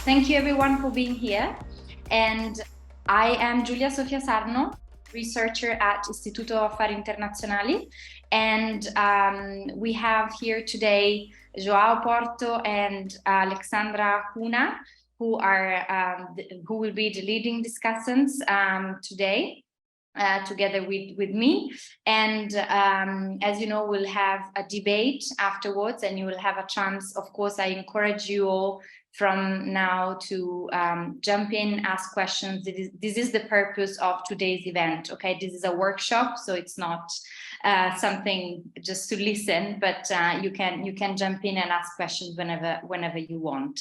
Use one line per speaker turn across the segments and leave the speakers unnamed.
Thank you everyone for being here. And I am Giulia Sofia Sarno, researcher at Istituto Affari Internazionali. And we have here today João Porto and Alexandra Cunha, who will be the leading discussants today. Together with me, and as you know, we'll have a debate afterwards, and you will have a chance. Of course, I encourage you all from now to jump in, ask questions. This is the purpose of today's event. Okay, this is a workshop, so it's not something just to listen, but you can jump in and ask questions whenever you want.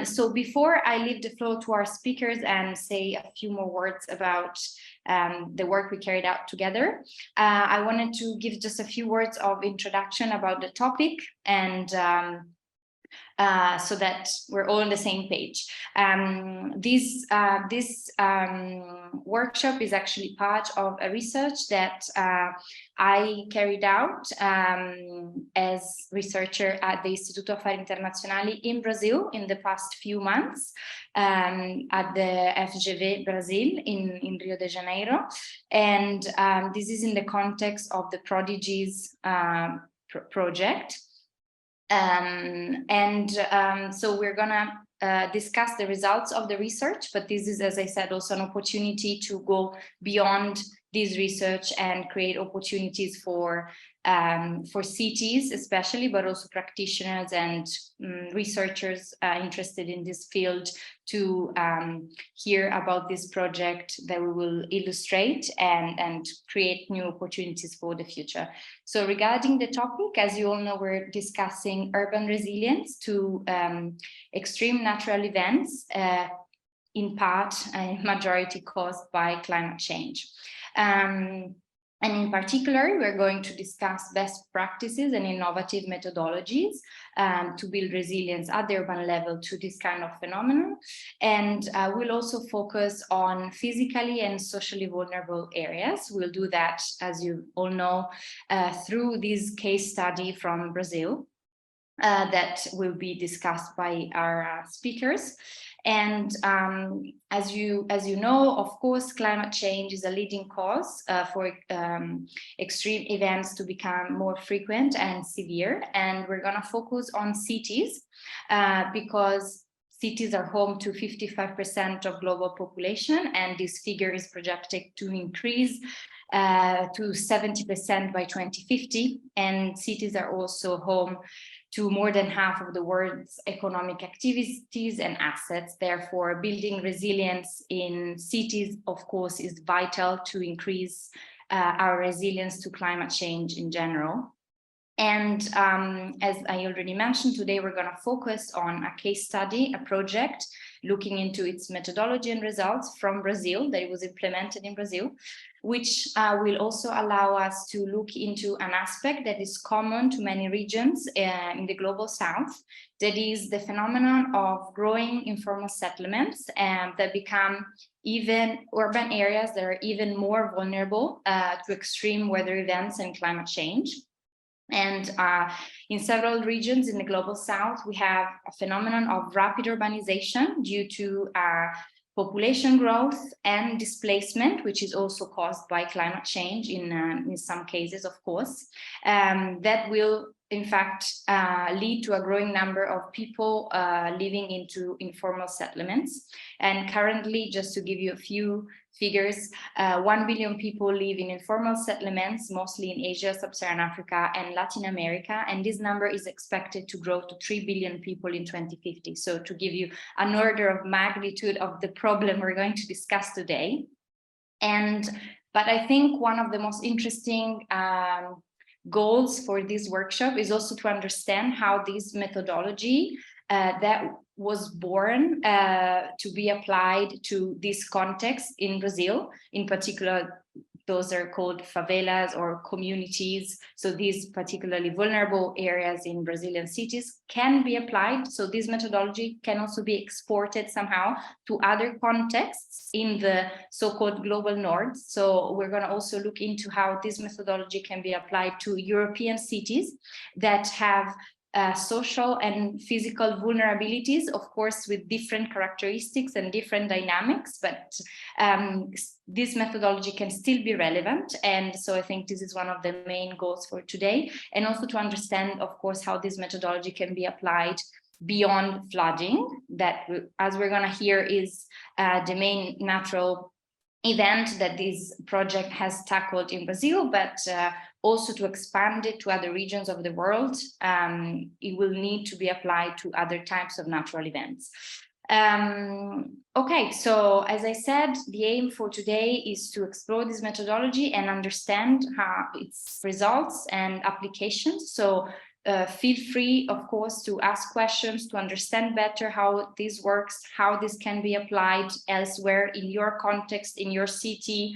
So before I leave the floor to our speakers and say a few more words about the work we carried out together, I wanted to give just a few words of introduction about the topic, and so that we're all on the same page. This workshop is actually part of a research that I carried out as researcher at the Istituto Affari Internazionali in Brazil in the past few months, at the FGV Brazil in Rio de Janeiro. And this is in the context of the Prodigies project. So we're gonna discuss the results of the research, but this is, as I said, also an opportunity to go beyond this research and create opportunities for cities especially, but also practitioners and researchers interested in this field to hear about this project that we will illustrate and create new opportunities for the future. So regarding the topic, as you all know, we're discussing urban resilience to extreme natural events, in part, majority caused by climate change. And in particular, we're going to discuss best practices and innovative methodologies to build resilience at the urban level to this kind of phenomenon. And we'll also focus on physically and socially vulnerable areas. We'll do that, as you all know, through this case study from Brazil that will be discussed by our speakers. And as you know, of course, climate change is a leading cause for extreme events to become more frequent and severe. And we're going to focus on cities because cities are home to 55% of global population, and this figure is projected to increase to 70% by 2050. And cities are also home to more than half of the world's economic activities and assets. Therefore, building resilience in cities, of course, is vital to increase our resilience to climate change in general. And as I already mentioned, today we're going to focus on a case study, a project looking into its methodology and results from Brazil, that it was implemented in Brazil, which will also allow us to look into an aspect that is common to many regions in the global south, that is the phenomenon of growing informal settlements that become even urban areas that are even more vulnerable to extreme weather events and climate change. And in several regions in the global south, we have a phenomenon of rapid urbanization due to population growth and displacement, which is also caused by climate change in some cases, of course, that will in fact lead to a growing number of people living into informal settlements. And currently, just to give you a few figures, 1 billion people live in informal settlements, mostly in Asia, Sub-Saharan Africa, and Latin America. And this number is expected to grow to 3 billion people in 2050. So to give you an order of magnitude of the problem we're going to discuss today. But I think one of the most interesting goals for this workshop is also to understand how this methodology that was born to be applied to this context in Brazil, in particular. Those are called favelas or communities. So these particularly vulnerable areas in Brazilian cities can be applied. So this methodology can also be exported somehow to other contexts in the so-called global north. So we're going to also look into how this methodology can be applied to European cities that have social and physical vulnerabilities, of course, with different characteristics and different dynamics, but this methodology can still be relevant. And so I think this is one of the main goals for today, and also to understand, of course, how this methodology can be applied beyond flooding, that, as we're going to hear, is the main natural event that this project has tackled in Brazil, but also to expand it to other regions of the world. It will need to be applied to other types of natural events. Okay, so as I said, the aim for today is to explore this methodology and understand how its results and applications. So feel free, of course, to ask questions to understand better how this works, how this can be applied elsewhere in your context, in your city.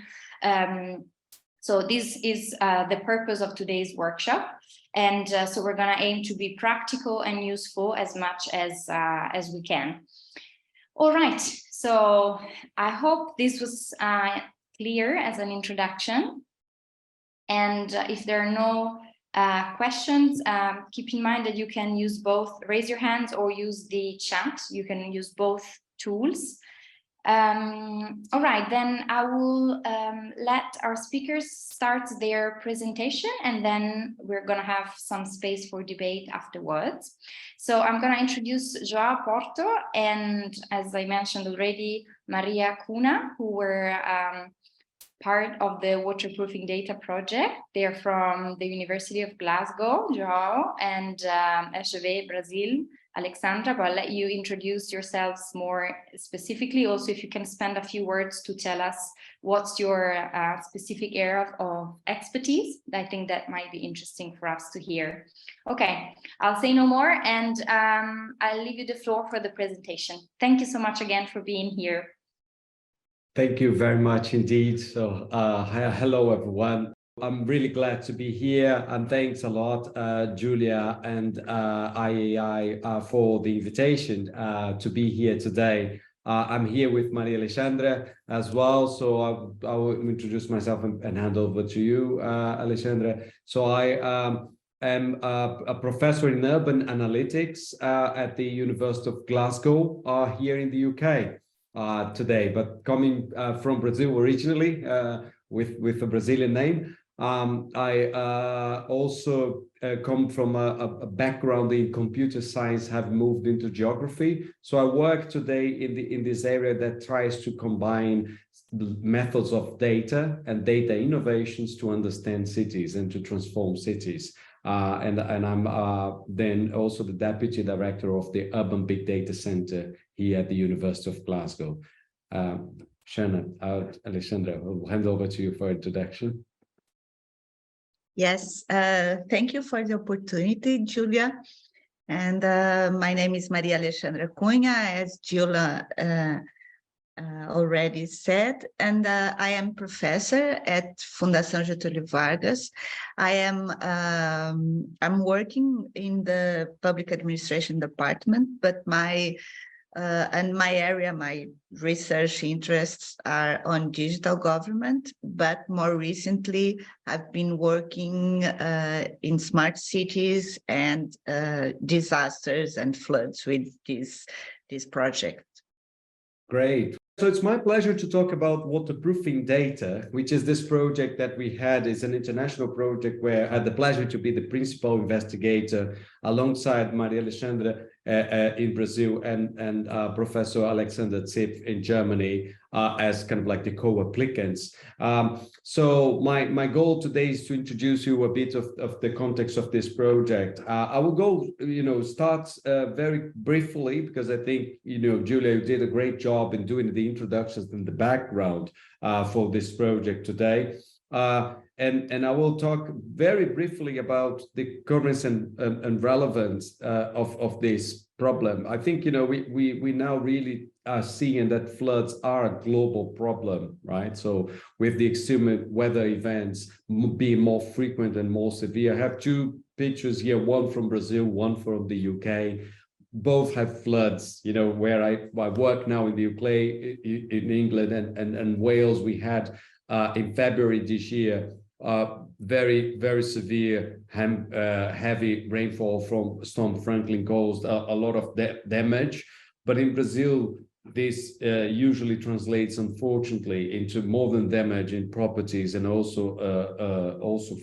So this is the purpose of today's workshop. And so we're going to aim to be practical and useful as much as we can. All right, so I hope this was clear as an introduction. And if there are no questions, keep in mind that you can use both, raise your hands or use the chat. You can use both tools. All right, then I will let our speakers start their presentation, and then we're going to have some space for debate afterwards. So I'm going to introduce João Porto and, as I mentioned already, Maria Cunha, who were part of the waterproofing data project. They're from the University of Glasgow, João, and FGV Brazil, Alexandra, but I'll let you introduce yourselves more specifically. Also, if you can spend a few words to tell us what's your specific area of expertise, I think that might be interesting for us to hear. Okay, I'll say no more, and I'll leave you the floor for the presentation. Thank you so much again for being here.
Thank you very much indeed. So hello, everyone. I'm really glad to be here, and thanks a lot, Julia and IAI for the invitation to be here today. I'm here with Maria Alexandra as well, so I will introduce myself and hand over to you, Alexandra. So I am a professor in urban analytics at the University of Glasgow here in the UK today, but coming from Brazil originally with a Brazilian name. I also come from a background in computer science, have moved into geography. So I work today in this area that tries to combine methods of data and data innovations to understand cities and to transform cities. And I'm then also the Deputy Director of the Urban Big Data Center here at the University of Glasgow. Alexandra, I'll hand over to you for introduction.
Yes, thank you for the opportunity, Julia. And my name is Maria Alexandra Cunha, as Julia already said, and I am professor at Fundação Getulio Vargas. I'm working in the public administration department, but my area, my research interests are on digital government, but more recently I've been working in smart cities and disasters and floods with this project.
Great. So it's my pleasure to talk about waterproofing data, which is this project that we had. Is an international project where I had the pleasure to be the principal investigator alongside Maria Alexandra in Brazil and Professor Alexander Zipf in Germany as kind of like the co-applicants. So my goal today is to introduce you a bit of the context of this project. I will go, start very briefly, because I think, Julia, you did a great job in doing the introductions and the background for this project today. and I will talk very briefly about the currents and relevance of this problem. I think, you know, we now really are seeing that floods are a global problem, right? So with the extreme weather events being more frequent and more severe. I have two pictures here, one from Brazil, one from the UK. Both have floods, you know, where I work now in the UK, in England and Wales. We had in February this year, very, very severe heavy rainfall from Storm Franklin caused a lot of damage. But in Brazil, this usually translates, unfortunately, into more than damage in properties and also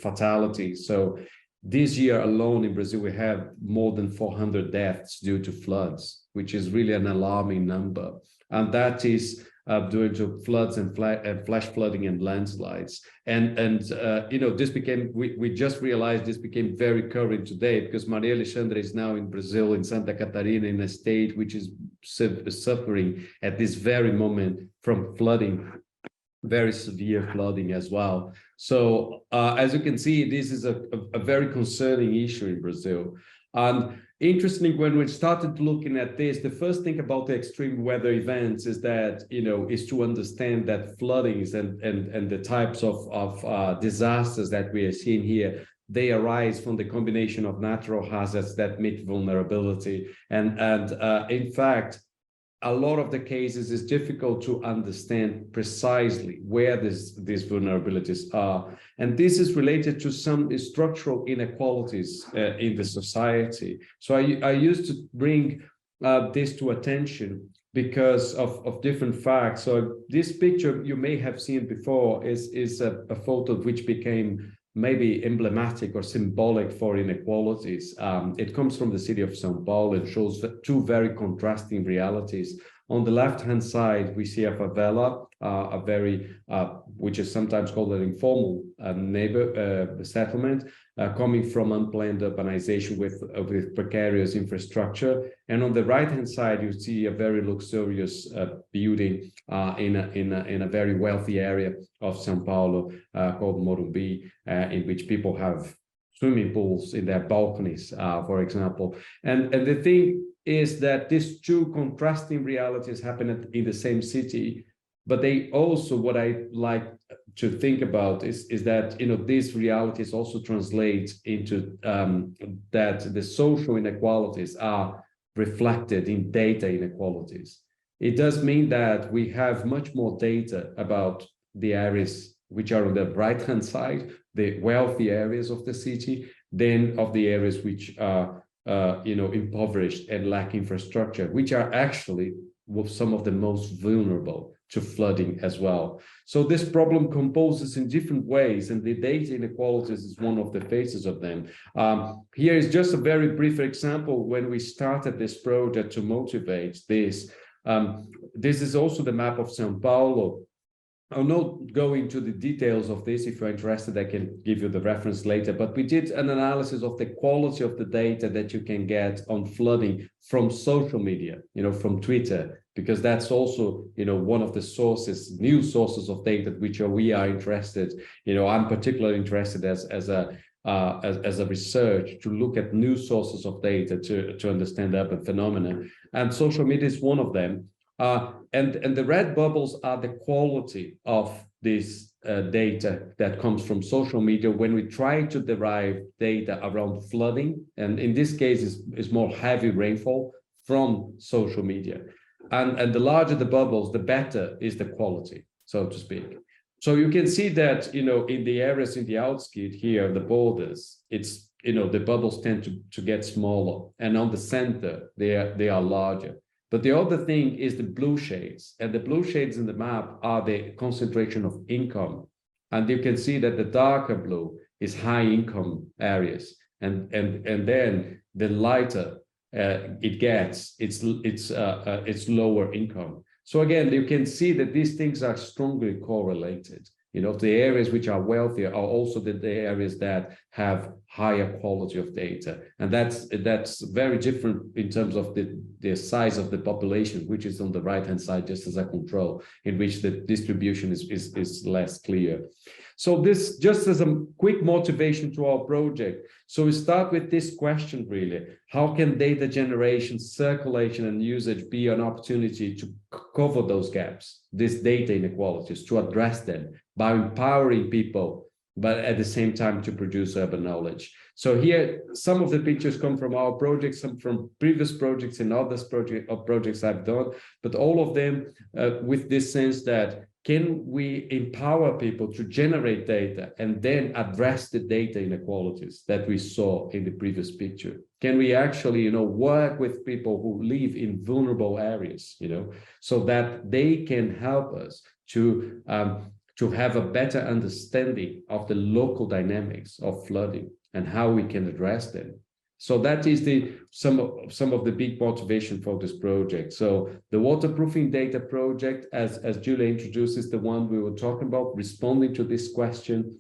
fatalities. So this year alone in Brazil, we have more than 400 deaths due to floods, which is really an alarming number. And that is due to floods and flash flooding and landslides. And you know, this became, we just realized this became very current today, because Maria Alexandra is now in Brazil, in Santa Catarina, in a state which is suffering at this very moment from flooding, very severe flooding as well. So as you can see, this is a very concerning issue in Brazil. And interesting, when we started looking at this, the first thing about the extreme weather events is that, you know, is to understand that floodings and the types of disasters that we are seeing here, they arise from the combination of natural hazards that meet vulnerability. And in fact, a lot of the cases is difficult to understand precisely where these vulnerabilities are. And this is related to some structural inequalities in the society. So I used to bring this to attention because of different facts. So this picture you may have seen before is a photo which became maybe emblematic or symbolic for inequalities. It comes from the city of São Paolo and shows two very contrasting realities. On the left-hand side, we see a favela, which is sometimes called an informal neighbor settlement, coming from unplanned urbanization with precarious infrastructure. And on the right-hand side, you see a very luxurious building in a very wealthy area of São Paulo called Morumbi, in which people have swimming pools in their balconies, for example. And the thing is that these two contrasting realities happen in the same city, but they also, what I like to think about is that, you know, these realities also translate into that the social inequalities are reflected in data inequalities. It does mean that we have much more data about the areas which are on the right-hand side, the wealthy areas of the city, than of the areas which are you know, impoverished and lack infrastructure, which are actually some of the most vulnerable to flooding as well. So this problem composes in different ways, and the data inequalities is one of the faces of them. Here is just a very brief example. When we started this project to motivate this, this is also the map of São Paulo. I'll not go into the details of this. If you're interested, I can give you the reference later, but we did an analysis of the quality of the data that you can get on flooding from social media, you know, from Twitter, because that's also, you know, one of the sources, new sources of data, which we are interested. You know, I'm particularly interested as a research to look at new sources of data to understand urban phenomena, and social media is one of them. And the red bubbles are the quality of this data that comes from social media when we try to derive data around flooding. And in this case, is more heavy rainfall from social media. And the larger the bubbles, the better is the quality, so to speak. So you can see that, you know, in the areas in the outskirts here, the borders, it's, you know, the bubbles tend to get smaller. And on the center, they are larger. But the other thing is the blue shades, and the blue shades in the map are the concentration of income. And you can see that the darker blue is high income areas. And then the lighter it gets, it's lower income. So again, you can see that these things are strongly correlated. You know, the areas which are wealthier are also the areas that have higher quality of data. And that's very different in terms of the size of the population, which is on the right-hand side, just as a control, in which the distribution is less clear. So this just as a quick motivation to our project. So we start with this question really: how can data generation, circulation, and usage be an opportunity to cover those gaps, these data inequalities, to address them by empowering people, but at the same time to produce urban knowledge? So here, some of the pictures come from our project, some from previous projects and others projects I've done, but all of them with this sense that can we empower people to generate data and then address the data inequalities that we saw in the previous picture? Can we actually, you know, work with people who live in vulnerable areas, you know, so that they can help us to have a better understanding of the local dynamics of flooding and how we can address them? So that is some of the big motivation for this project. So the waterproofing data project, as Julia introduced, is the one we were talking about, responding to this question.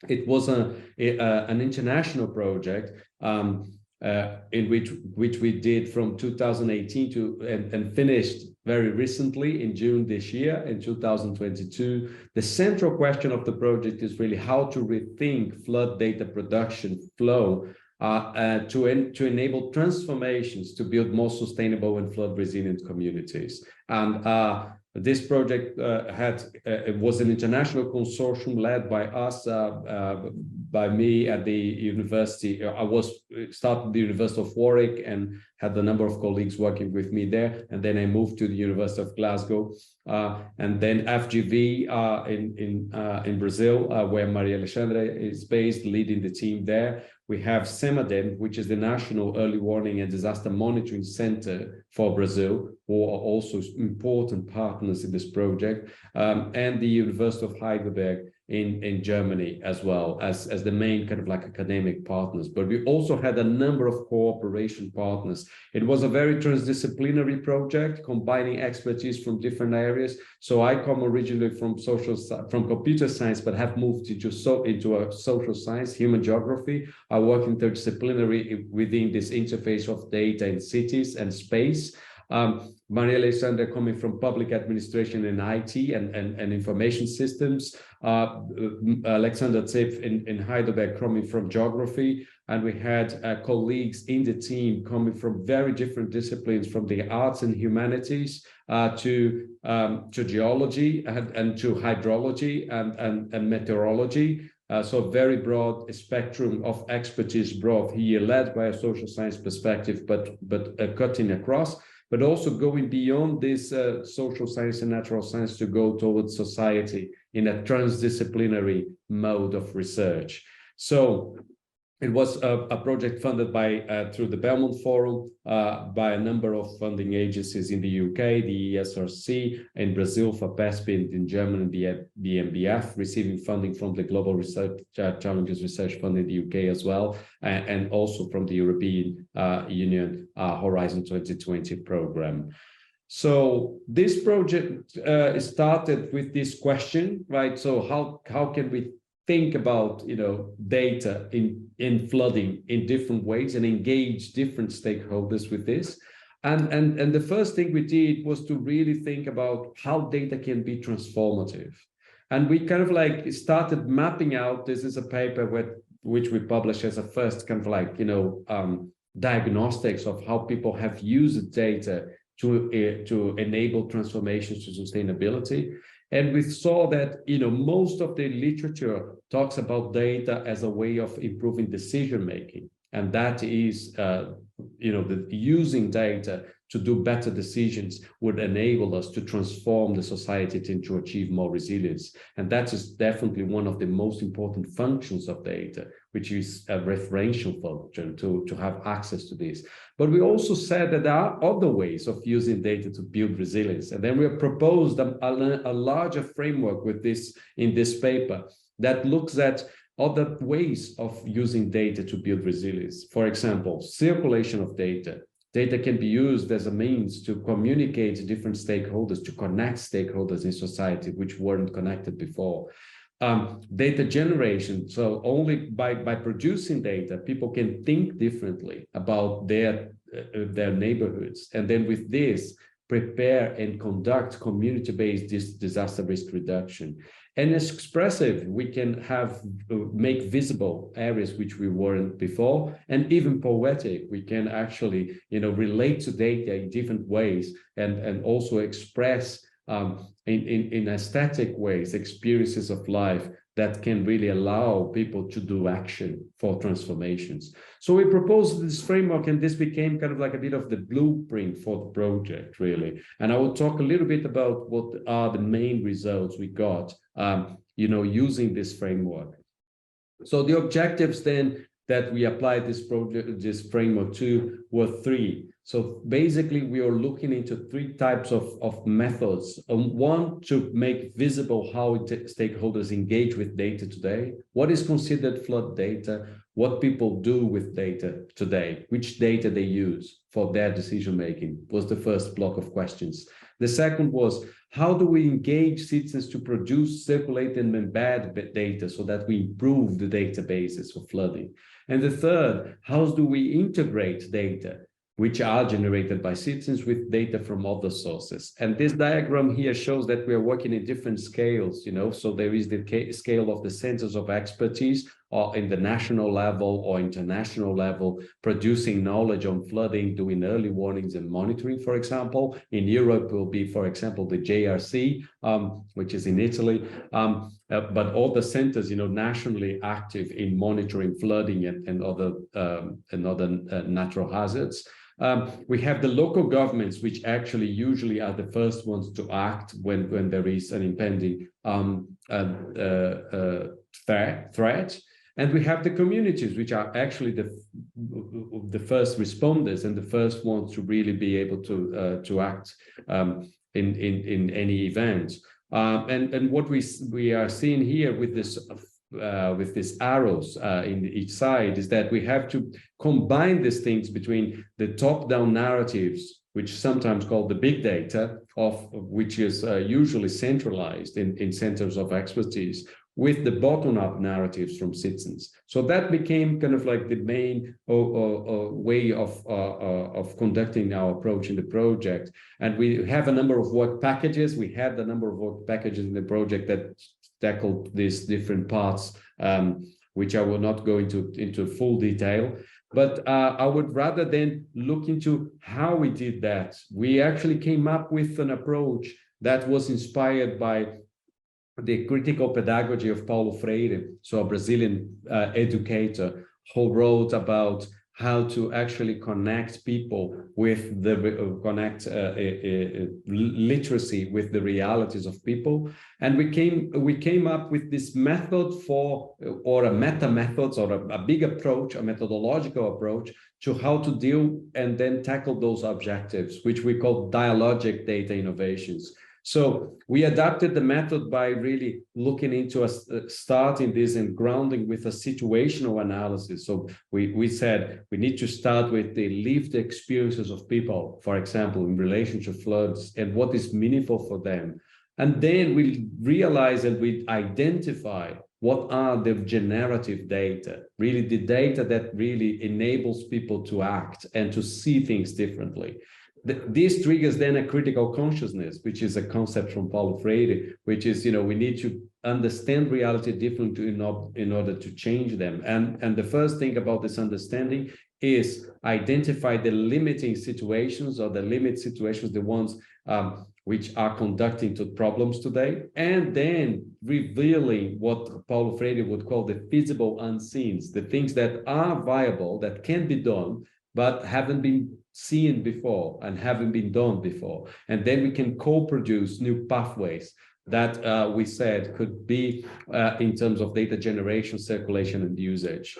It was an international project in which we did from 2018 to and finished very recently in June this year, in 2022. The central question of the project is really how to rethink flood data production flow to enable transformations to build more sustainable and flood resilient communities. And this project it was an international consortium led by us, by me at the university. I started the University of Warwick and had a number of colleagues working with me there. And then I moved to the University of Glasgow, and then FGV in Brazil, where Maria Alexandra is based, leading the team there. We have SEMADEM, which is the National Early Warning and Disaster Monitoring Center for Brazil, who are also important partners in this project, and the University of Heidelberg in Germany, as well as the main kind of like academic partners. But we also had a number of cooperation partners. It was a very transdisciplinary project, combining expertise from different areas. So I come originally from computer science, but have moved into a social science, human geography. I work interdisciplinary within this interface of data in cities and space. Maria Alexandra coming from public administration and IT and information systems. Alexander Zipf in Heidelberg coming from geography. And we had colleagues in the team coming from very different disciplines, from the arts and humanities to geology and to hydrology and meteorology. So a very broad spectrum of expertise brought here, led by a social science perspective, but cutting across, but also going beyond this social science and natural science to go towards society in a transdisciplinary mode of research. So it was a project funded by through the Belmont Forum, by a number of funding agencies in the UK, the ESRC, in Brazil for PESP, in Germany, the BMBF, receiving funding from the Global Research Challenges Research Fund in the UK as well, and also from the European Union Horizon 2020 program. So this project started with this question, right? So how can we think about, you know, data in flooding in different ways and engage different stakeholders with this? And the first thing we did was to really think about how data can be transformative. And we kind of like started mapping out. This is a paper which we published as a first kind of like, you know, diagnostics of how people have used data to enable transformations to sustainability. And we saw that, you know, most of the literature talks about data as a way of improving decision-making. And that is, you know, using data to do better decisions would enable us to transform the society to achieve more resilience. And that is definitely one of the most important functions of data, which is a referential function to have access to this. But we also said that there are other ways of using data to build resilience. And then we have proposed a larger framework with this in this paper that looks at other ways of using data to build resilience. For example, circulation of data. Data can be used as a means to communicate to different stakeholders, to connect stakeholders in society which weren't connected before. data generation. So only by producing data, people can think differently about their neighborhoods. And then with this, prepare and conduct community-based disaster risk reduction. And as expressive, we can make visible areas which we weren't before, and even poetic. We can actually, relate to data in different ways and also express in aesthetic ways experiences of life that can really allow people to do action for transformations. So we proposed this framework, and this became kind of like a bit of the blueprint for the project, really. And I will talk a little bit about what are the main results we got, using this framework. So the objectives then that we applied this framework to were three. So basically, we are looking into three types of methods. One, to make visible how stakeholders engage with data today, what is considered flood data, what people do with data today, which data they use for their decision-making was the first block of questions. The second was, how do we engage citizens to produce, circulate, and embed data so that we improve the databases for flooding? And the third, how do we integrate data which are generated by citizens with data from other sources? And this diagram here shows that we are working in different scales, so there is the scale of the centers of expertise, or in the national level or international level, producing knowledge on flooding, doing early warnings and monitoring, for example. In Europe will be, for example, the JRC, which is in Italy, but all the centers, nationally active in monitoring flooding and other natural hazards. We have the local governments, which actually usually are the first ones to act when there is an impending threat. And we have the communities, which are actually the first responders and the first ones to really be able to act in any event. And what we are seeing here with these arrows in each side is that we have to combine these things between the top-down narratives, which sometimes called the big data, which is usually centralized in centers of expertise, with the bottom-up narratives from citizens. So that became kind of like the main way of conducting our approach in the project. And we have a number of work packages. We had a number of work packages in the project that tackled these different parts, which I will not go into full detail. But I would rather then look into how we did that. We actually came up with an approach that was inspired by the critical pedagogy of Paulo Freire, so a Brazilian educator who wrote about how to actually connect people with literacy with the realities of people. And we came up with this method or a meta methods, or a big approach, a methodological approach to how to deal and then tackle those objectives, which we call dialogic data innovations. So we adapted the method by really looking into starting this and grounding with a situational analysis. So we said we need to start with the lived experiences of people, for example, in relation to floods and what is meaningful for them. And then we realize and we identify what are the generative data, really the data that really enables people to act and to see things differently. This triggers then a critical consciousness, which is a concept from Paulo Freire, which is, we need to understand reality differently in order to change them. And the first thing about this understanding is identify the limiting situations, or the limit situations, the ones which are conducting to problems today, and then revealing what Paulo Freire would call the feasible unseens, the things that are viable, that can be done, but haven't been seen before and haven't been done before. And then we can co-produce new pathways that we said could be in terms of data generation, circulation, and usage.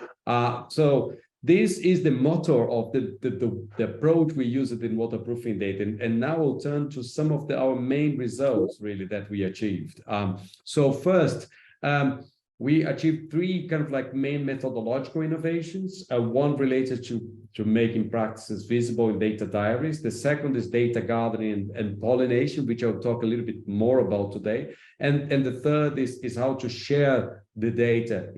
So this is the motto of the approach we use it in waterproofing data. And now we'll turn to some of our main results, really, that we achieved. So first, we achieved three kind of like main methodological innovations. One related to making practices visible in data diaries. The second is data gathering and pollination, which I'll talk a little bit more about today. And the third is how to share the data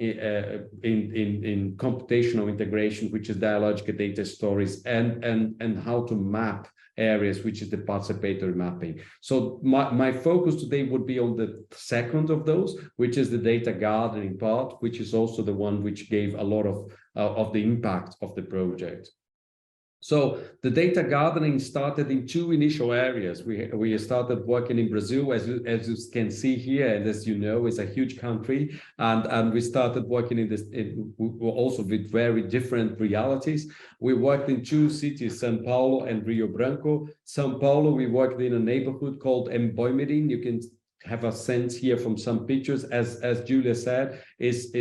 in computational integration, which is dialogical data stories, and how to map areas, which is the participatory mapping. So my focus today would be on the second of those, which is the data gathering part, which is also the one which gave a lot of the impact of the project. So the data gathering started in two initial areas. We started working in Brazil, as you can see here, and as you know, it's a huge country, and we started working also with very different realities. We worked in two cities, São Paulo and Rio Branco. São Paulo, we worked in a neighborhood called Emboimirim. You can have a sense here from some pictures, as Julia said, is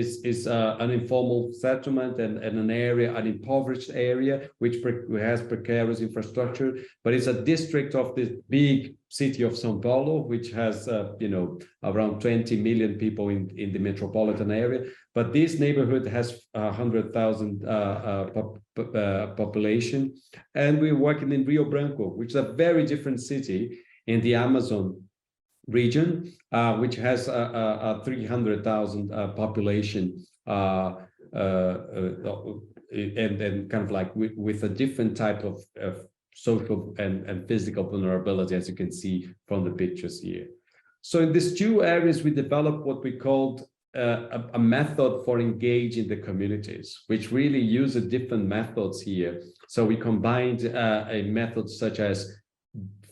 an informal settlement and an area, an impoverished area, which has precarious infrastructure, but it's a district of this big city of São Paulo, which has around 20 million people in the metropolitan area. But this neighborhood has 100,000 population, and we're working in Rio Branco, which is a very different city in the Amazon region, which has a 300,000 population, and kind of like with a different type of social and physical vulnerability, as you can see from the pictures here. So in these two areas, we developed what we called a method for engaging the communities, which really uses different methods here. So we combined a method such as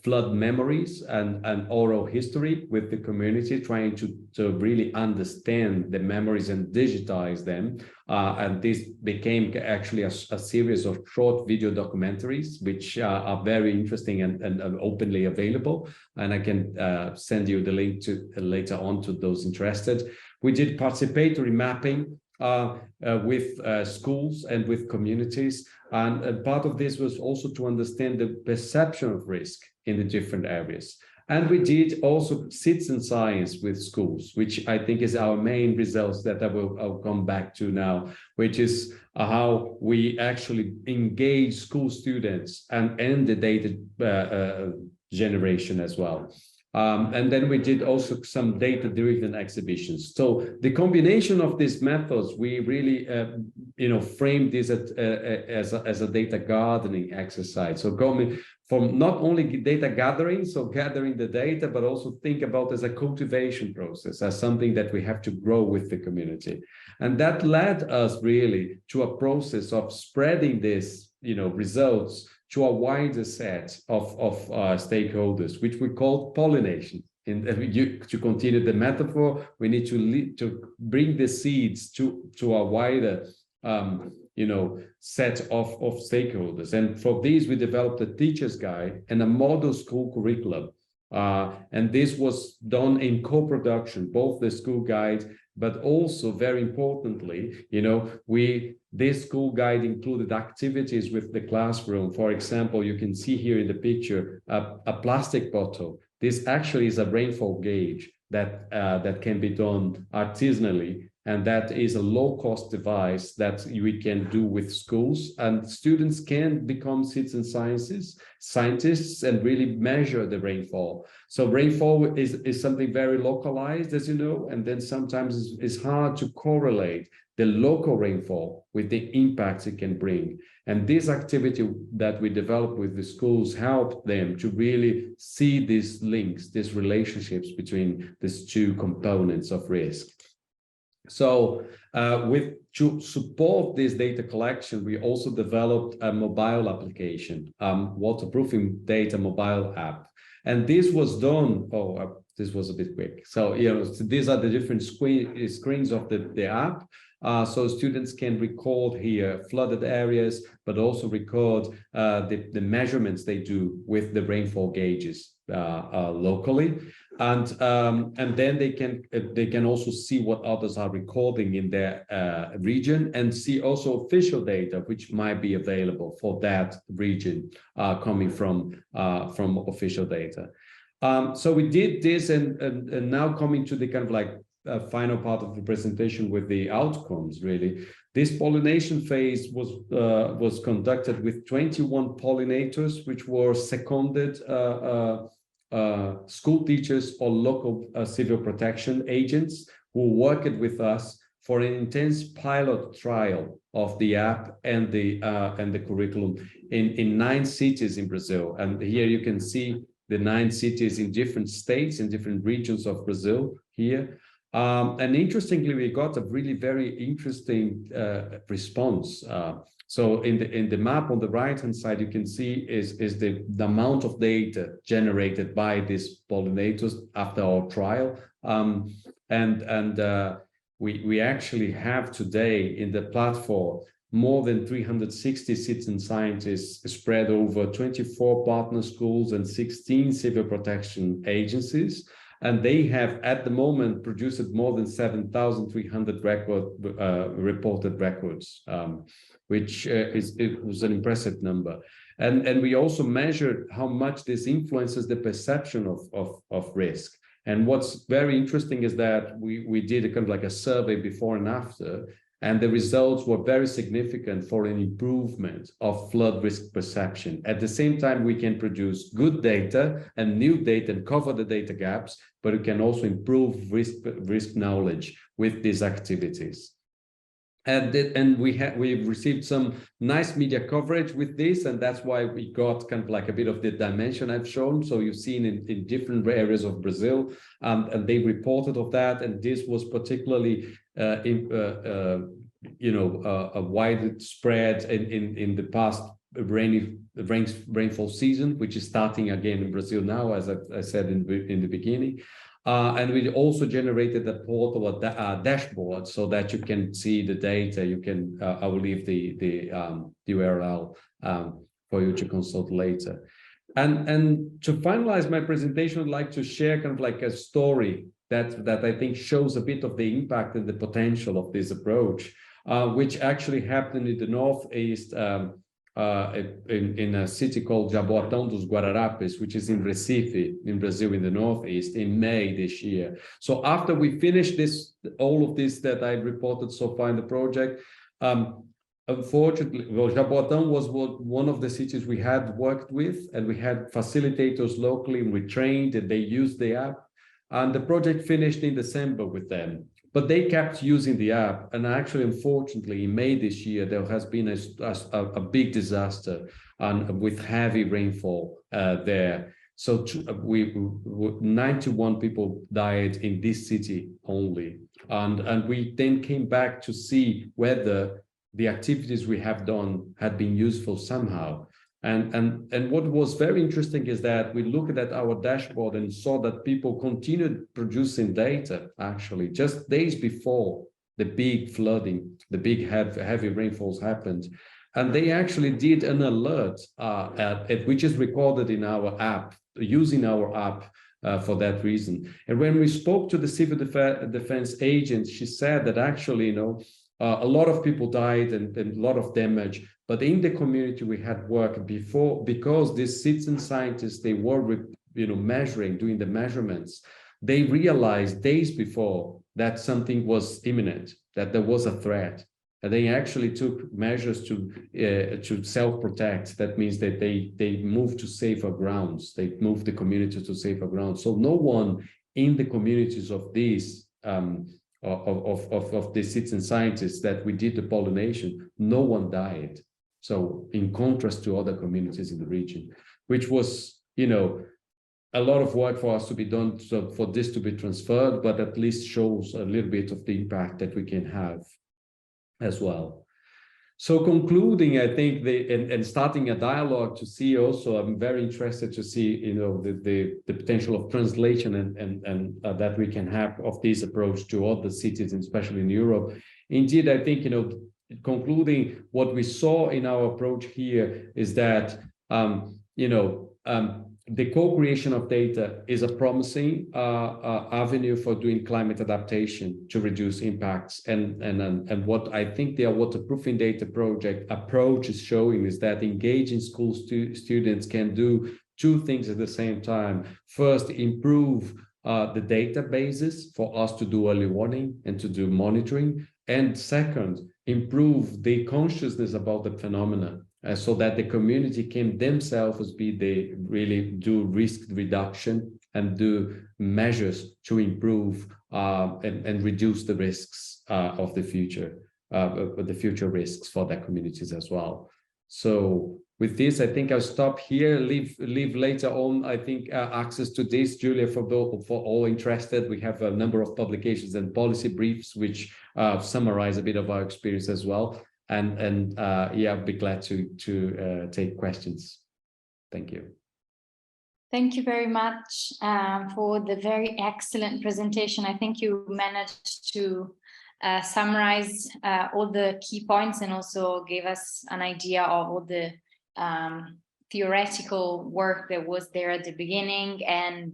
flood memories and oral history with the community, trying to really understand the memories and digitize them. And this became actually a series of short video documentaries, which are very interesting and openly available. And I can send you the link to later on to those interested. We did participatory mapping with schools and with communities. And part of this was also to understand the perception of risk in the different areas. And we did also citizen science with schools, which I think is our main results that I'll come back to now, which is how we actually engage school students and the data generation as well. And then we did also some data-driven exhibitions. So the combination of these methods, we really, framed this as a data gardening exercise. So going from not only data gathering, so gathering the data, but also think about as a cultivation process, as something that we have to grow with the community. And that led us really to a process of spreading this, results to a wider set of stakeholders, which we call pollination. To continue the metaphor, we need to bring the seeds to a wider set of stakeholders. And for these, we developed a teacher's guide and a model school curriculum. And this was done in co-production, both the school guide, but also very importantly, this school guide included activities with the classroom. For example, you can see here in the picture, a plastic bottle. This actually is a rainfall gauge that can be done artisanally. And that is a low-cost device that we can do with schools, and students can become citizen scientists and really measure the rainfall. So rainfall is something very localized, as you know, and then sometimes it's hard to correlate the local rainfall with the impacts it can bring. And this activity that we developed with the schools helped them to really see these links, these relationships between these two components of risk. So to support this data collection, we also developed a mobile application, waterproofing data mobile app. And this was done, this was a bit quick. So, these are the different screens of the app. So students can record here flooded areas, but also record the measurements they do with the rainfall gauges locally. And then they can also see what others are recording in their region, and see also official data which might be available for that region coming from official data. So we did this, and now coming to the kind of like final part of the presentation with the outcomes, really. This pollination phase was conducted with 21 pollinators, which were seconded school teachers or local civil protection agents who worked with us for an intense pilot trial of the app and the curriculum in 9 cities in Brazil. And here you can see the 9 cities in different states, in different regions of Brazil here. And interestingly, we got a really very interesting response. So in the map on the right-hand side, you can see is the amount of data generated by these pollinators after our trial. We actually have today in the platform more than 360 citizen scientists spread over 24 partner schools and 16 civil protection agencies. And they have, at the moment, produced more than 7,300 reported records, which it was an impressive number. And we also measured how much this influences the perception of risk. And what's very interesting is that we did a kind of like a survey before and after, and the results were very significant for an improvement of flood risk perception. At the same time, we can produce good data and new data and cover the data gaps, but we can also improve risk knowledge with these activities. And we've received some nice media coverage with this, and that's why we got kind of like a bit of the dimension I've shown. So you've seen in different areas of Brazil, and they reported of that, and this was particularly a widespread in the past rainfall season, which is starting again in Brazil now, as I said in the beginning. And we also generated a portal, a dashboard, so that you can see the data. You can, I will leave the URL for you to consult later. And to finalize my presentation, I'd like to share kind of like a story that I think shows a bit of the impact and the potential of this approach, which actually happened in the Northeast, in a city called Jaboatão dos Guararapes, which is in Recife, in Brazil, in the Northeast, in May this year. So after we finished all of this that I reported so far in the project, unfortunately, well, Jaboatão was one of the cities we had worked with, and we had facilitators locally, and we trained, and they used the app. And the project finished in December with them. But they kept using the app, and actually, unfortunately, in May this year, there has been a big disaster with heavy rainfall there. So 91 people died in this city only. And we then came back to see whether the activities we have done had been useful somehow. And what was very interesting is that we looked at our dashboard and saw that people continued producing data, actually, just days before the big flooding, the big heavy rainfalls happened. And they actually did an alert, which is recorded in our app, using our app for that reason. And when we spoke to the civil defense agent, she said that actually, a lot of people died and a lot of damage. But in the community we had worked before, because these citizen scientists, they were measuring, doing the measurements, they realized days before that something was imminent, that there was a threat. And they actually took measures to self-protect. That means that they moved to safer grounds. They moved the community to safer grounds. So no one in the communities of these of the citizen scientists that we did the pollination, no one died. So in contrast to other communities in the region, which was, a lot of work for us to be done for this to be transferred, but at least shows a little bit of the impact that we can have as well. So concluding, I think and starting a dialogue to see also, I'm very interested to see, the potential of translation and that we can have of this approach to other cities, and especially in Europe. Indeed, I think, concluding what we saw in our approach here is that, the co-creation of data is a promising avenue for doing climate adaptation to reduce impacts. And what I think the Waterproofing Data Project approach is showing is that engaging school students can do two things at the same time. First, improve the databases for us to do early warning and to do monitoring. And second, improve the consciousness about the phenomena so that the community can themselves really do risk reduction and do measures to improve and reduce the risks of the future risks for their communities as well. So with this, I think I'll stop here, leave later on, I think, access to this, Julia, for all interested. We have a number of publications and policy briefs, which summarize a bit of our experience as well. And yeah, I'd be glad to take questions. Thank you.
Thank you very much for the very excellent presentation. I think you managed to summarize all the key points and also gave us an idea of all the theoretical work that was there at the beginning and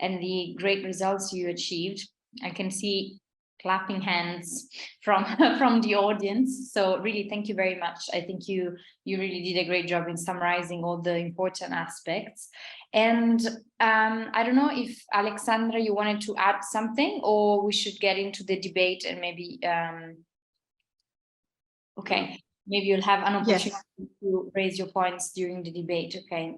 the great results you achieved. I can see clapping hands from the audience. So really, thank you very much. I think you really did a great job in summarizing all the important aspects. And I don't know if Alexandra, you wanted to add something, or we should get into the debate and maybe okay, maybe you'll have an opportunity to raise your points during the debate. Okay.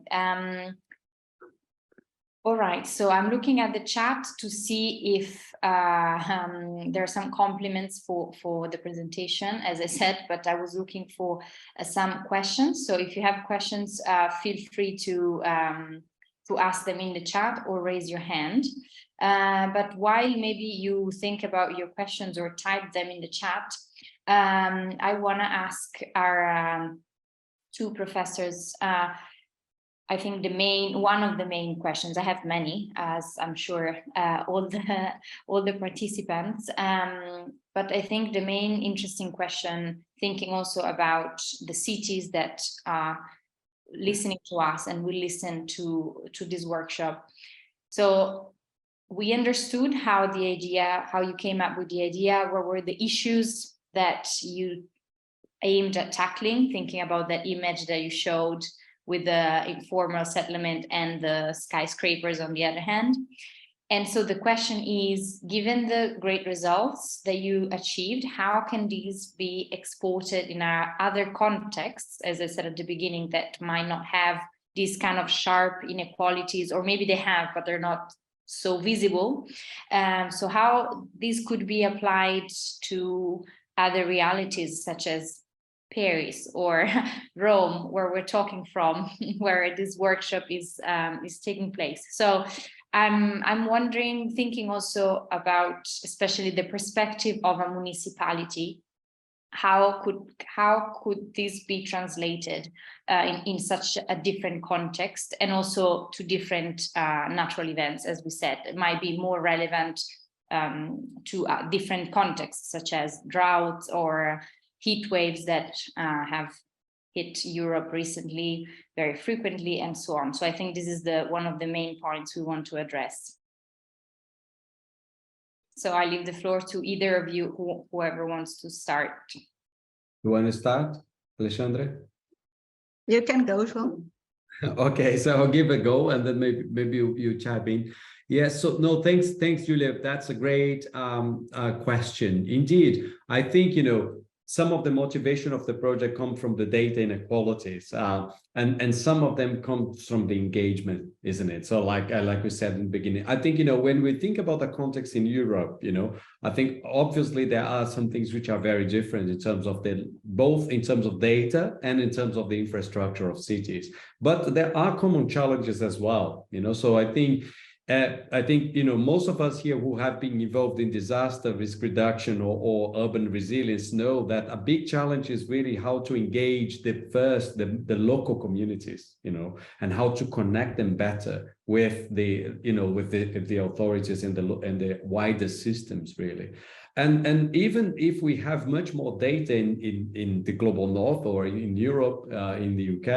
All right, so I'm looking at the chat to see if there are some compliments for the presentation, as I said, but I was looking for some questions. So if you have questions, feel free to ask them in the chat or raise your hand. But while maybe you think about your questions or type them in the chat, I want to ask our two professors. I think one of the main questions, I have many, as I'm sure all the participants, but I think the main interesting question, thinking also about the cities that are listening to us and will listen to this workshop. So we understood how you came up with the idea, what were the issues that you aimed at tackling, thinking about that image that you showed with the informal settlement and the skyscrapers on the other hand. And so the question is, given the great results that you achieved, how can these be exported in our other contexts, as I said at the beginning, that might not have these kind of sharp inequalities, or maybe they have, but they're not so visible. So how these could be applied to other realities, such as Paris or Rome, where we're talking from, where this workshop is taking place. So I'm wondering, thinking also about especially the perspective of a municipality, how could this be translated in such a different context, and also to different natural events, as we said, it might be more relevant to different contexts, such as droughts or heat waves that have hit Europe recently very frequently, and so on. So I think this is one of the main points we want to address. So I leave the floor to either of you, whoever wants to start.
You want to start, Alexandra?
You can go, João.
Okay, so I'll give it a go, and then maybe you chime in. Yes, so no, thanks, Julia. That's a great question. Indeed, I think, some of the motivation of the project come from the data inequalities, and some of them come from the engagement, isn't it? So like we said in the beginning, I think, when we think about the context in Europe, I think obviously there are some things which are very different in terms of both in terms of data and in terms of the infrastructure of cities, but there are common challenges as well, so I think, most of us here who have been involved in disaster risk reduction or urban resilience know that a big challenge is really how to engage the local communities, and how to connect them better with the authorities and the wider systems, really. And even if we have much more data in the global north or in Europe, in the UK,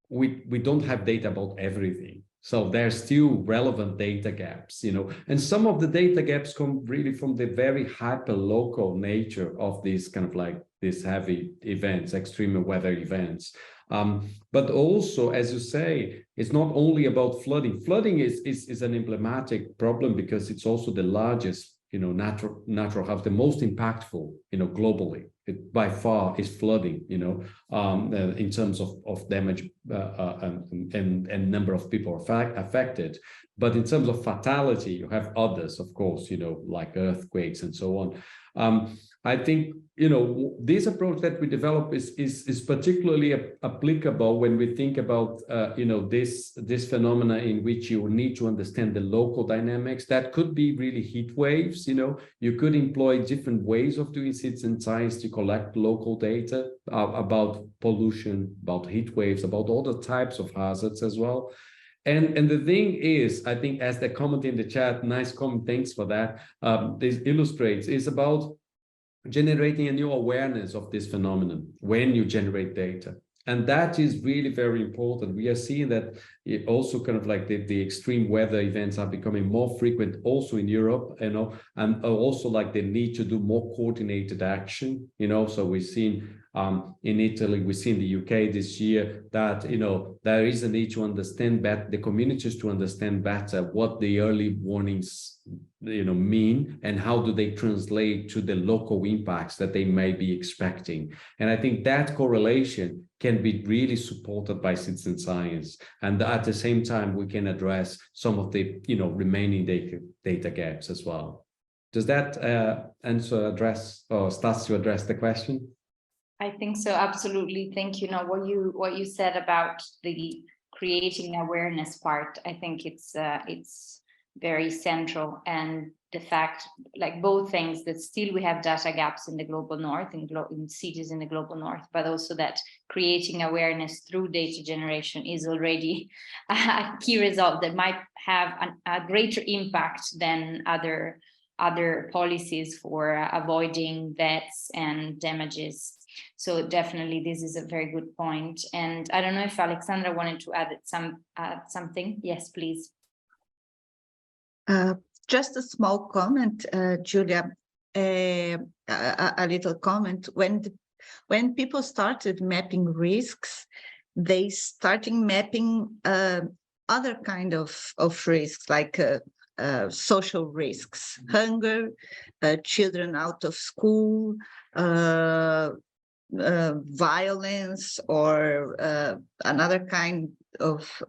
we don't have data about everything. So there's still relevant data gaps, and some of the data gaps come really from the very hyper-local nature of these kind of like these heavy events, extreme weather events. But also, as you say, it's not only about flooding. Flooding is an emblematic problem because it's also the largest, natural hazard, the most impactful, globally. It by far is flooding, in terms of damage and number of people affected. But in terms of fatality, you have others, of course, like earthquakes and so on. I think, this approach that we develop is particularly applicable when we think about, this phenomena in which you need to understand the local dynamics. That could be really heat waves. You could employ different ways of doing citizen science to collect local data about pollution, about heat waves, about all the types of hazards as well. And the thing is, I think, as the comment in the chat, nice comment, thanks for that. This illustrates is about generating a new awareness of this phenomenon when you generate data. And that is really very important. We are seeing that it also kind of like the extreme weather events are becoming more frequent also in Europe, and also like the need to do more coordinated action, so we've seen in Italy, we see in the UK this year that, there is a need to understand better, the communities to understand better what the early warnings, mean, and how do they translate to the local impacts that they may be expecting. And I think that correlation can be really supported by citizen science. And at the same time, we can address some of the, remaining data gaps as well. Does that answer address, or starts to address the question?
I think so, absolutely. Thank you. Now, what you said about the creating awareness part, I think it's very central, and the fact, like both things, that still we have data gaps in the global north, in cities in the global north, but also that creating awareness through data generation is already a key result that might have a greater impact than other policies for avoiding deaths and damages. So definitely this is a very good point. And I don't know if Alexandra wanted to add something. Yes, please.
Just a small comment, Julia, a little comment. When people started mapping risks, they started mapping other kind of risks, like social risks, hunger, children out of school, violence, or another kind of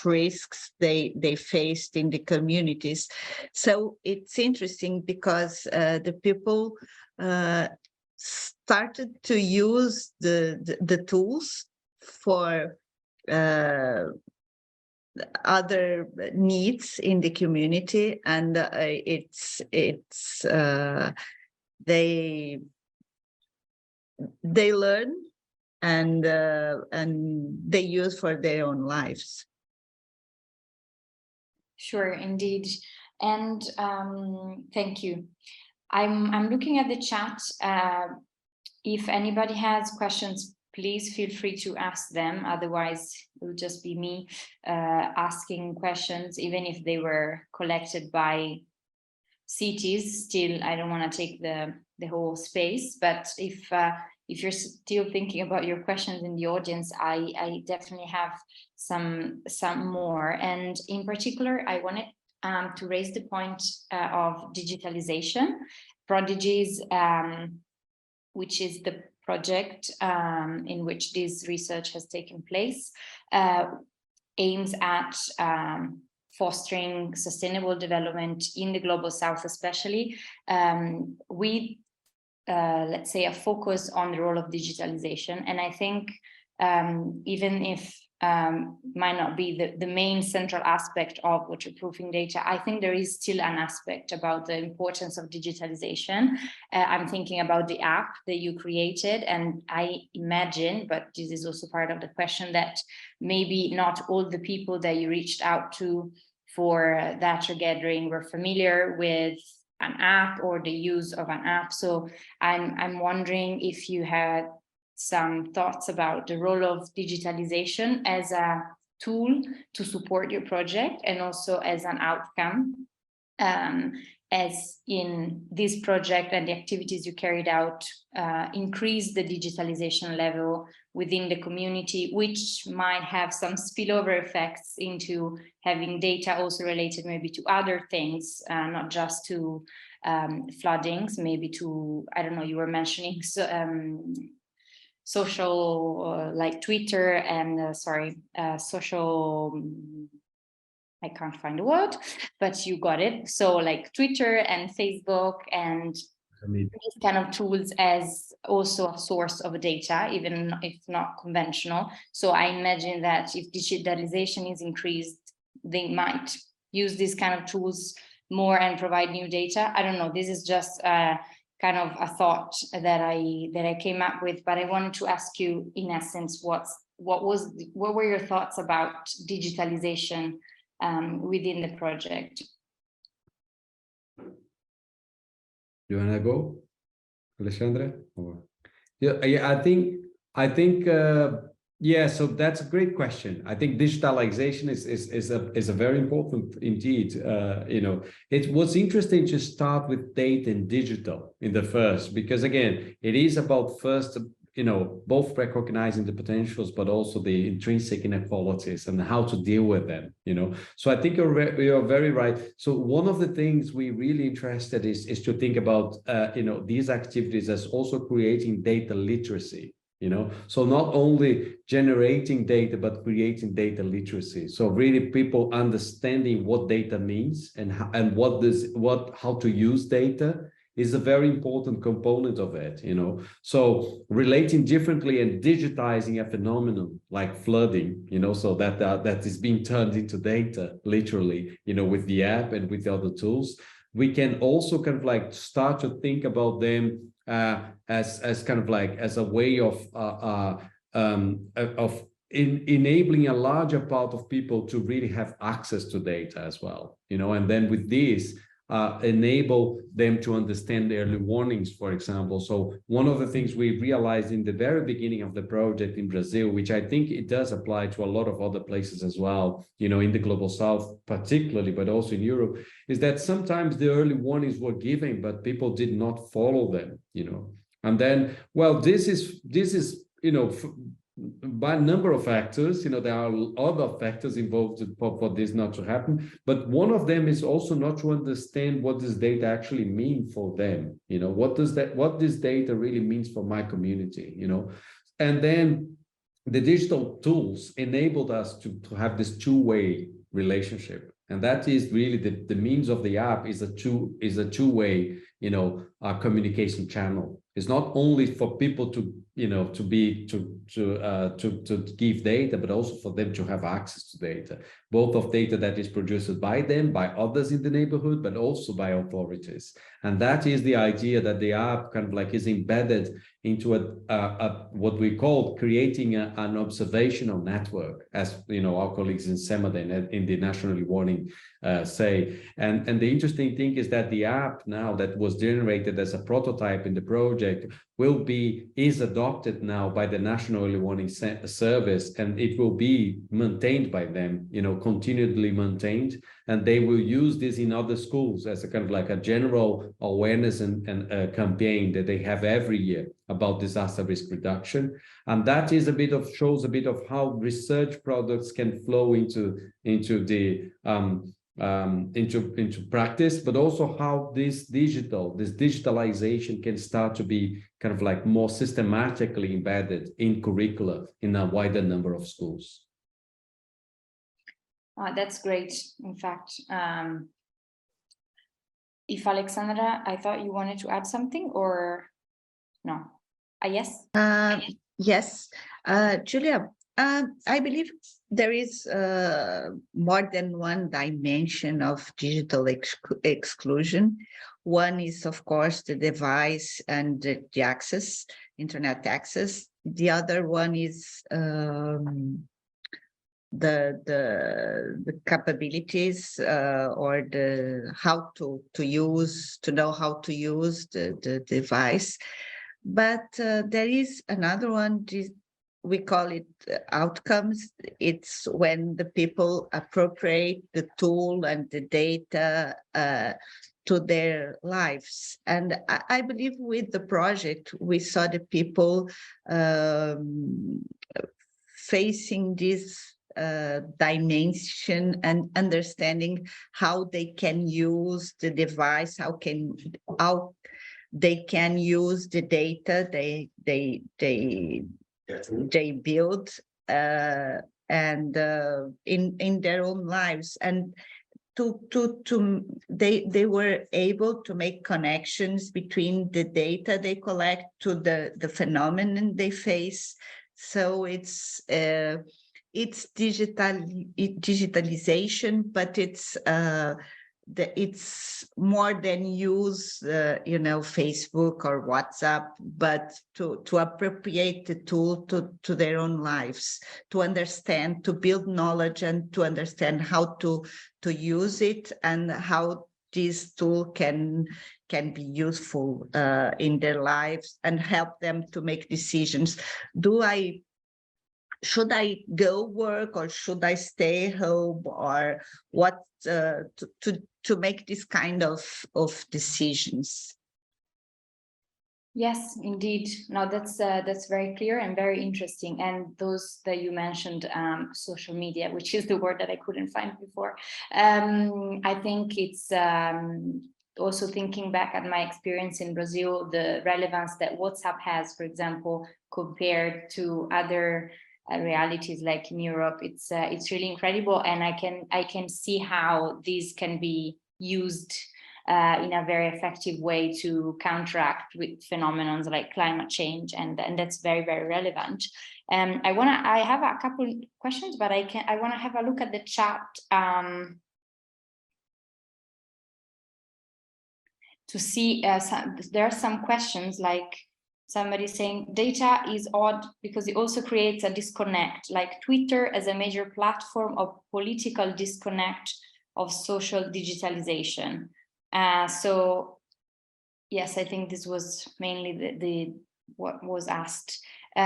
risks they faced in the communities. So it's interesting because the people started to use the tools for other needs in the community, and they learn and they use for their own lives.
Sure, indeed. And thank you. I'm looking at the chat. If anybody has questions, please feel free to ask them. Otherwise, it will just be me asking questions, even if they were collected by cities. Still, I don't want to take the whole space. But if you're still thinking about your questions in the audience, I definitely have some more. And in particular, I wanted to raise the point of digitalization. Prodigies, which is the project in which this research has taken place, aims at fostering sustainable development in the global south, especially with, let's say, a focus on the role of digitalization. And I think even if might not be the main central aspect of waterproofing data, I think there is still an aspect about the importance of digitalization. I'm thinking about the app that you created, and I imagine, but this is also part of the question, that maybe not all the people that you reached out to for data gathering were familiar with an app or the use of an app. So I'm wondering if you had some thoughts about the role of digitalization as a tool to support your project and also as an outcome. as in this project and the activities you carried out, increase the digitalization level within the community, which might have some spillover effects into having data also related maybe to other things, not just to floodings, maybe to, I don't know, you were mentioning social, like Twitter and, social, I can't find the word, but you got it. So like Twitter and Facebook and these kind of tools as also a source of data, even if not conventional. So I imagine that if digitalization is increased, they might use these kind of tools more and provide new data. I don't know, this is just kind of a thought that I came up with, but I wanted to ask you in essence, what were your thoughts about digitalization within the project?
You wanna go, Alexandra? Yeah, I think yeah. So that's a great question. I think digitalization is a very important indeed. You know, it was interesting to start with data and digital in the first, because again, it is about first, you know, both recognizing the potentials, but also the intrinsic inequalities and how to deal with them, you know. So I think you're very right. So one of the things we really interested is to think about, you know, these activities as also creating data literacy, you know. So not only generating data, but creating data literacy. So really people understanding what data means and how to use data is a very important component of it, you know. So relating differently and digitizing a phenomenon like flooding, you know, so that is being turned into data, literally, you know, with the app and with the other tools. We can also kind of like start to think about them as kind of like as a way of enabling a larger part of people to really have access to data as well, you know. And then with this, enable them to understand early warnings, for example. So one of the things we realized in the very beginning of the project in Brazil, which I think it does apply to a lot of other places as well, you know, in the global south particularly, but also in Europe, is that sometimes the early warnings were given, but people did not follow them, you know. And then, well, this is, you know, by a number of factors, you know, there are other factors involved for this not to happen, but one of them is also not to understand what this data actually mean for them, you know, what this data really means for my community, you know. And then the digital tools enabled us to have this two-way relationship, and that is really the means of the app is a two-way, you know, communication channel. It's not only for people to, you know, to give data, but also for them to have access to data, both of data that is produced by them, by others in the neighborhood, but also by authorities. And that is the idea that the app kind of like is embedded into what we call creating an observational network, as you know, our colleagues in SEMADEN in the National Early Warning say. And the interesting thing is that the app now that was generated as a prototype in the project is adopted now by the National Early Warning Service, and it will be maintained by them, you know, continually maintained, and they will use this in other schools as a kind of like a general awareness and campaign that they have every year about disaster risk reduction. And that is shows a bit of how research products can flow into practice, but also how this digitalization can start to be kind of like more systematically embedded in curricula in a wider number of schools.
That's great. In fact, if Alexandra, I thought you wanted to add something, or no? Yes?
Yes, Julia, I believe there is more than one dimension of digital exclusion. One is, of course, the device and the access, internet access. The other one is the capabilities or the how to know how to use the device. But there is another one, we call it outcomes. It's when the people appropriate the tool and the data their lives. And I believe with the project, we saw the people facing this dimension and understanding how they can use the device, how they can use the data they build and in their own lives, and they were able to make connections between the data they collect to the phenomenon they face. So it's digitalization, but it's more than use Facebook or WhatsApp, but to appropriate the tool to their own lives, to understand, to build knowledge, and to understand how to use it, and how this tool can be useful in their lives and help them to make decisions. Should I go work, or should I stay home, or what to make this kind of decisions?
Yes, indeed. No, that's very clear and very interesting. And those that you mentioned, social media, which is the word that I couldn't find before. I think it's also thinking back at my experience in Brazil, the relevance that WhatsApp has, for example, compared to other realities like in Europe. It's really incredible, and I can see how these can be used in a very effective way to counteract with phenomena like climate change, and that's very, very relevant. I have a couple questions, but I want to have a look at the chat to see there are some questions, like somebody saying data is odd because it also creates a disconnect, like Twitter as a major platform of political disconnect of social digitalization. So yes, I think this was mainly the what was asked. Do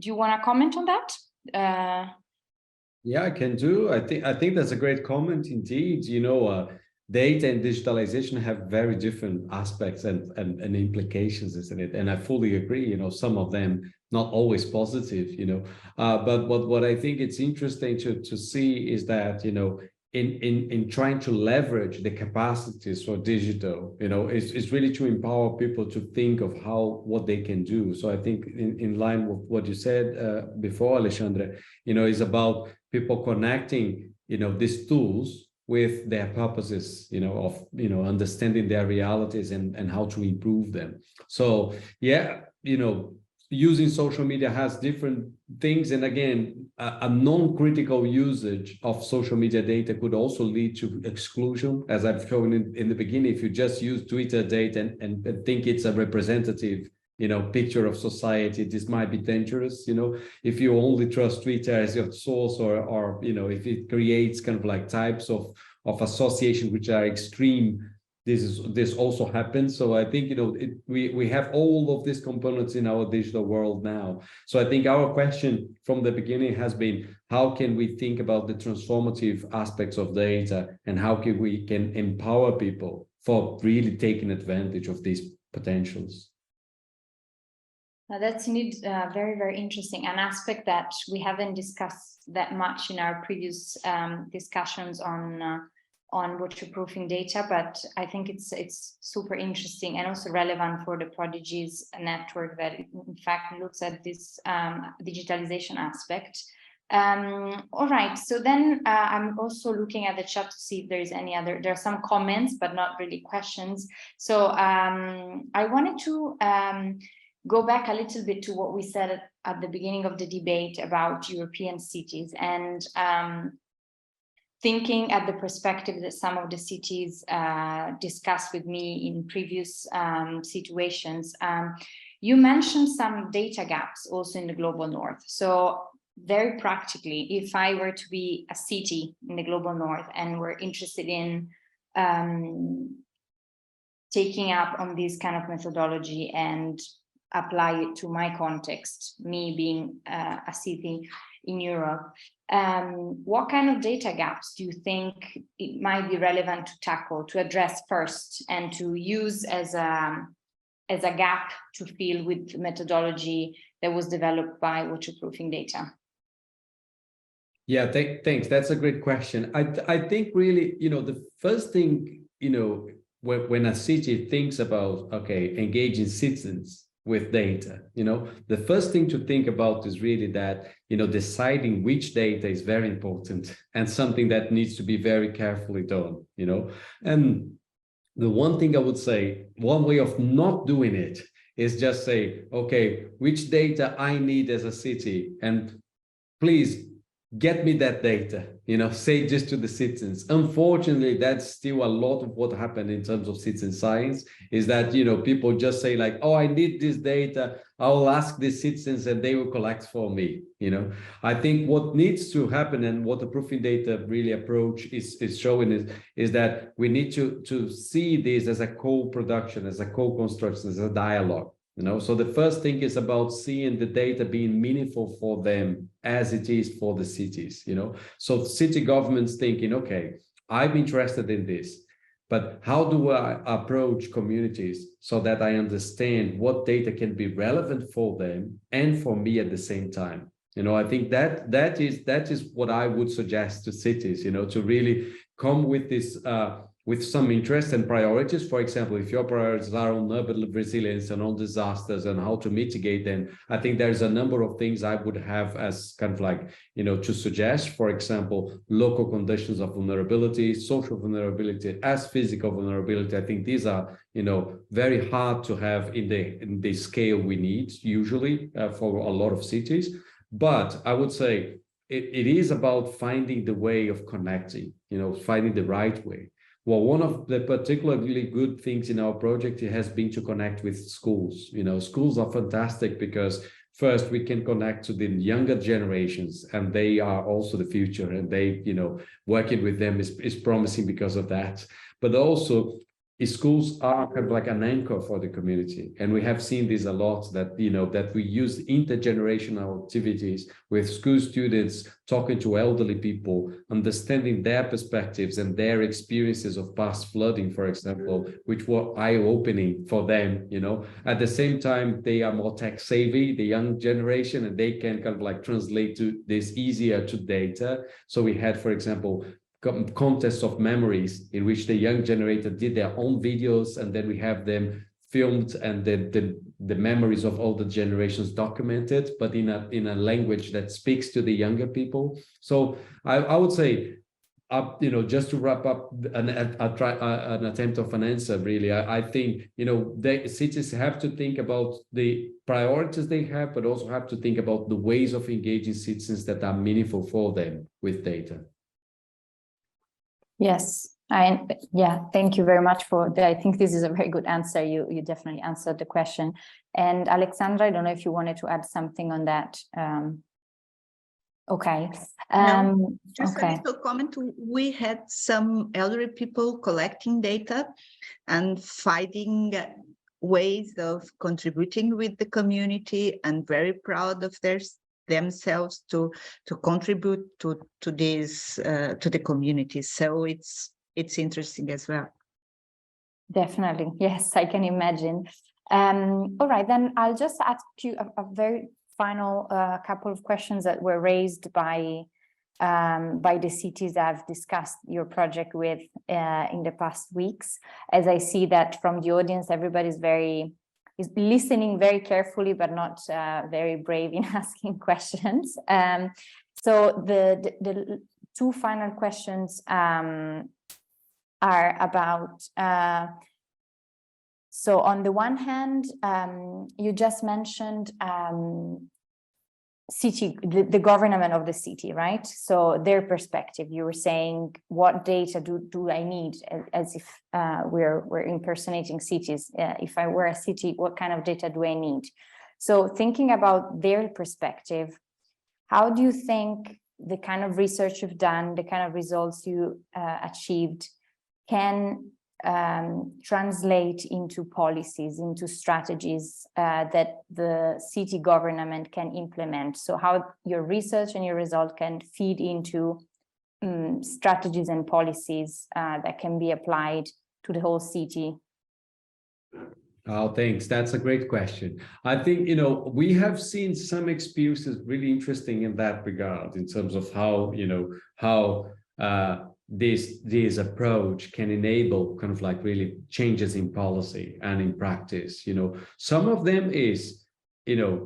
you want to comment on that?
Yeah, I can do. I think that's a great comment indeed. Data and digitalization have very different aspects and implications, isn't it? And I fully agree, some of them not always positive, but what I think it's interesting to see is that, in trying to leverage the capacities for digital, is really to empower people to think of what they can do. So I think in line with what you said before, Alexandra, is about people connecting, these tools with their purposes, of understanding their realities and how to improve them. So yeah, using social media has different things, and again, a non-critical usage of social media data could also lead to exclusion, as I've shown in the beginning. If you just use Twitter data and think it's a representative picture of society, this might be dangerous. If you only trust Twitter as your source, or if it creates kind of like types of association which are extreme, this also happens. So I think we have all of these components in our digital world now. So I think our question from the beginning has been, how can we think about the transformative aspects of data, and how we can empower people for really taking advantage of these potentials?
Now that's indeed very, very interesting, an aspect that we haven't discussed that much in our previous discussions on waterproofing data, but I think it's super interesting and also relevant for the Prodigies network that in fact looks at this digitalization aspect. All right, so then I'm also looking at the chat to see if there is any other, there are some comments, but not really questions. So I wanted to go back a little bit to what we said at the beginning of the debate about European cities, and thinking at the perspective that some of the cities discussed with me in previous situations. You mentioned some data gaps also in the global north. So very practically, if I were to be a city in the global north and we're interested in taking up on this kind of methodology and apply it to my context, me being a city in Europe. What kind of data gaps do you think it might be relevant to tackle, to address first, and to use as a gap to fill with methodology that was developed by waterproofing data?
Yeah, thanks. That's a great question. I think really, the first thing, when a city thinks about, okay, engaging citizens with data, the first thing to think about is really that, deciding which data is very important and something that needs to be very carefully done, and the one thing I would say, one way of not doing it is just say, okay, which data I need as a city, and please get me that data, say just to the citizens. Unfortunately, that's still a lot of what happened in terms of citizen science, is that, people just say like, oh, I need this data, I'll ask the citizens and they will collect for me. I think what needs to happen, and what the proofing data really approach is showing is that we need to see this as a co-production, as a co-construction, as a dialogue. So the first thing is about seeing the data being meaningful for them as it is for the cities, So city governments thinking, okay, I'm interested in this, but how do I approach communities so that I understand what data can be relevant for them and for me at the same time? I think that is what I would suggest to cities, to really come with this, with some interest and priorities. For example, if your priorities are on urban resilience and on disasters and how to mitigate them, I think there's a number of things I would have as kind of like, to suggest. For example, local conditions of vulnerability, social vulnerability as physical vulnerability. I think these are, very hard to have in the scale we need usually for a lot of cities. But I would say it is about finding the way of connecting, finding the right way. Well, one of the particularly good things in our project has been to connect with schools. Schools are fantastic because first we can connect to the younger generations, and they are also the future, and they, working with them is promising because of that. But also schools are kind of like an anchor for the community. And we have seen this a lot, that, that we use intergenerational activities with school students, talking to elderly people, understanding their perspectives and their experiences of past flooding, for example, which were eye-opening for them, At the same time, they are more tech savvy, the young generation, and they can kind of like translate to this easier to data. So we had, for example, contests of memories in which the young generator did their own videos, and then we have them filmed, and the memories of all the generations documented, but in a language that speaks to the younger people. So I would say, just to wrap up an attempt of an answer, really, I think, cities have to think about the priorities they have, but also have to think about the ways of engaging citizens that are meaningful for them with data.
Yes, thank you very much for that. I think this is a very good answer. You definitely answered the question. And Alexandra, I don't know if you wanted to add something on that. Okay.
Just a little comment. We had some elderly people collecting data and finding ways of contributing with the community, and very proud of themselves to contribute to this to the community. So it's interesting as well.
Definitely, yes, I can imagine. All right, then I'll just ask you a very final couple of questions that were raised by the cities I've discussed your project with in the past weeks. As I see that from the audience, everybody's is listening very carefully, but not very brave in asking questions. So the two final questions are about, so on the one hand, you just mentioned the government of the city, right? So their perspective, you were saying, what data do I need, as if we're impersonating cities. If I were a city, what kind of data do I need? So thinking about their perspective, how do you think the kind of research you've done, the kind of results you achieved, can translate into policies, into strategies that the city government can implement. So how your research and your result can feed into strategies and policies that can be applied to the whole city.
Oh, thanks. That's a great question. I think, we have seen some experiences really interesting in that regard, in terms of how, this approach can enable kind of like really changes in policy and in practice. Some of them is,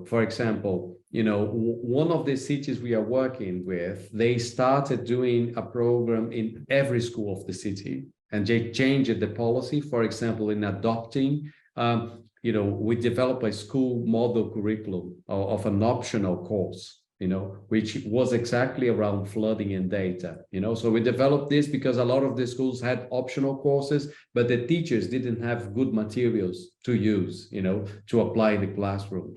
for example, one of the cities we are working with, they started doing a program in every school of the city, and they changed the policy. For example, in adopting, we developed a school model curriculum of an optional course, which was exactly around flooding and data, so we developed this because a lot of the schools had optional courses, but the teachers didn't have good materials to use, to apply in the classroom.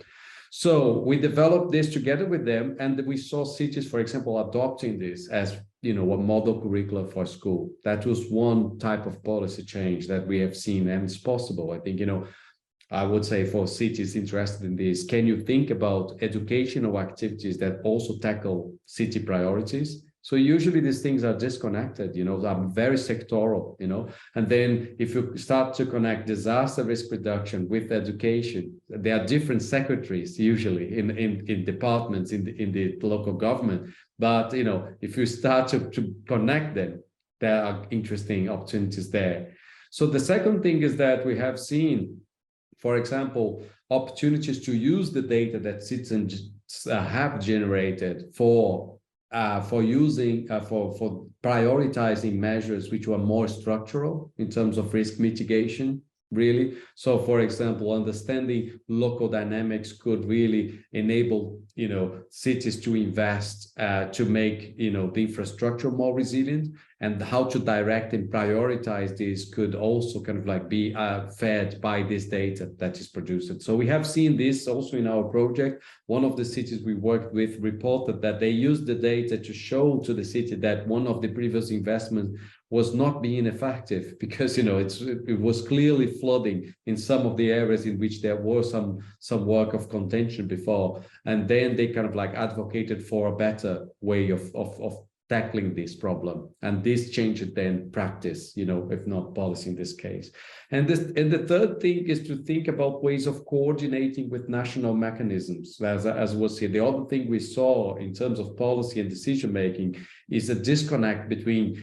So we developed this together with them, and we saw cities, for example, adopting this as, a model curriculum for school. That was one type of policy change that we have seen, and it's possible. I think, I would say for cities interested in this, can you think about educational activities that also tackle city priorities? So usually these things are disconnected, are very sectoral, and then if you start to connect disaster risk reduction with education, there are different secretaries usually in departments in the local government. But, if you start to connect them, there are interesting opportunities there. So the second thing is that we have seen, for example, opportunities to use the data that citizens have generated for prioritizing measures which were more structural in terms of risk mitigation, really. So, for example, understanding local dynamics could really enable, cities to invest to make, the infrastructure more resilient, and how to direct and prioritize this could also kind of like be fed by this data that is produced. So we have seen this also in our project. One of the cities we worked with reported that they used the data to show to the city that one of the previous investments was not being effective because, it was clearly flooding in some of the areas in which there was some work of contention before. And then they kind of like advocated for a better way of tackling this problem, and this changed then practice, if not policy in this case. And the third thing is to think about ways of coordinating with national mechanisms. As was here, the other thing we saw in terms of policy and decision making is a disconnect between,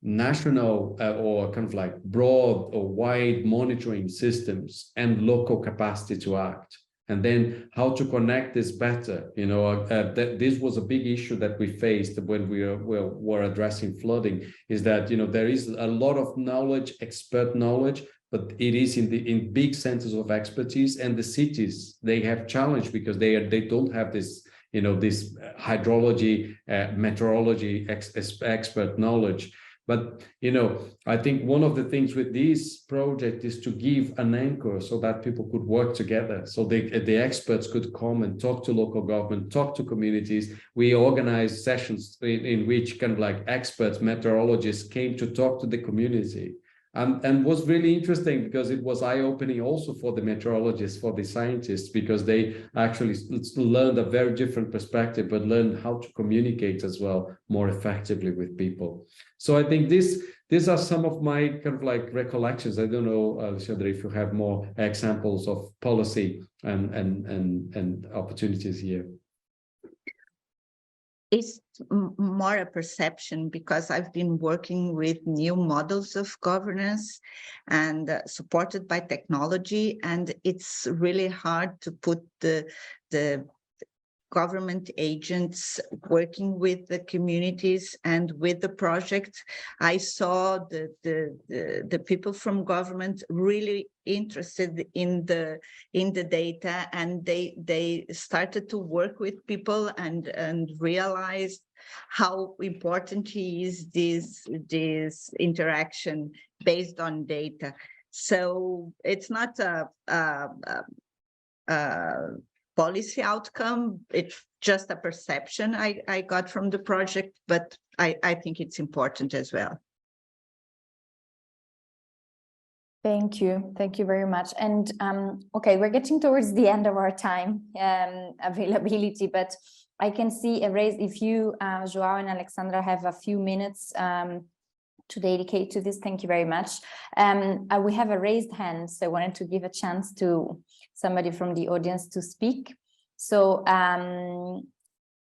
national or kind of like broad or wide monitoring systems and local capacity to act. And then how to connect this better. This was a big issue that we faced when we were addressing flooding, is that, there is a lot of knowledge, expert knowledge, but it is in big centers of expertise, and the cities, they have challenge because they don't have this, this hydrology, meteorology expert knowledge. But, I think one of the things with this project is to give an anchor so that people could work together. So the experts could come and talk to local government, talk to communities. We organized sessions in which kind of like experts, meteorologists came to talk to the community. And was really interesting because it was eye-opening also for the meteorologists, for the scientists, because they actually learned a very different perspective, but learned how to communicate as well more effectively with people. So I think these are some of my kind of like recollections. I don't know, Alexandra, if you have more examples of policy and opportunities here.
It's more a perception because I've been working with new models of governance and supported by technology, and it's really hard to put the government agents working with the communities and with the project. I saw the people from government really interested in the data, and they started to work with people and realized how important is this interaction based on data. So it's not a policy outcome, it's just a perception I got from the project, but I think it's important as well.
Thank you very much. And okay, we're getting towards the end of our time availability, but I can see a raise. If you, João and Alexandra, have a few minutes to dedicate to this, thank you very much. We have a raised hand, so I wanted to give a chance to somebody from the audience to speak. So,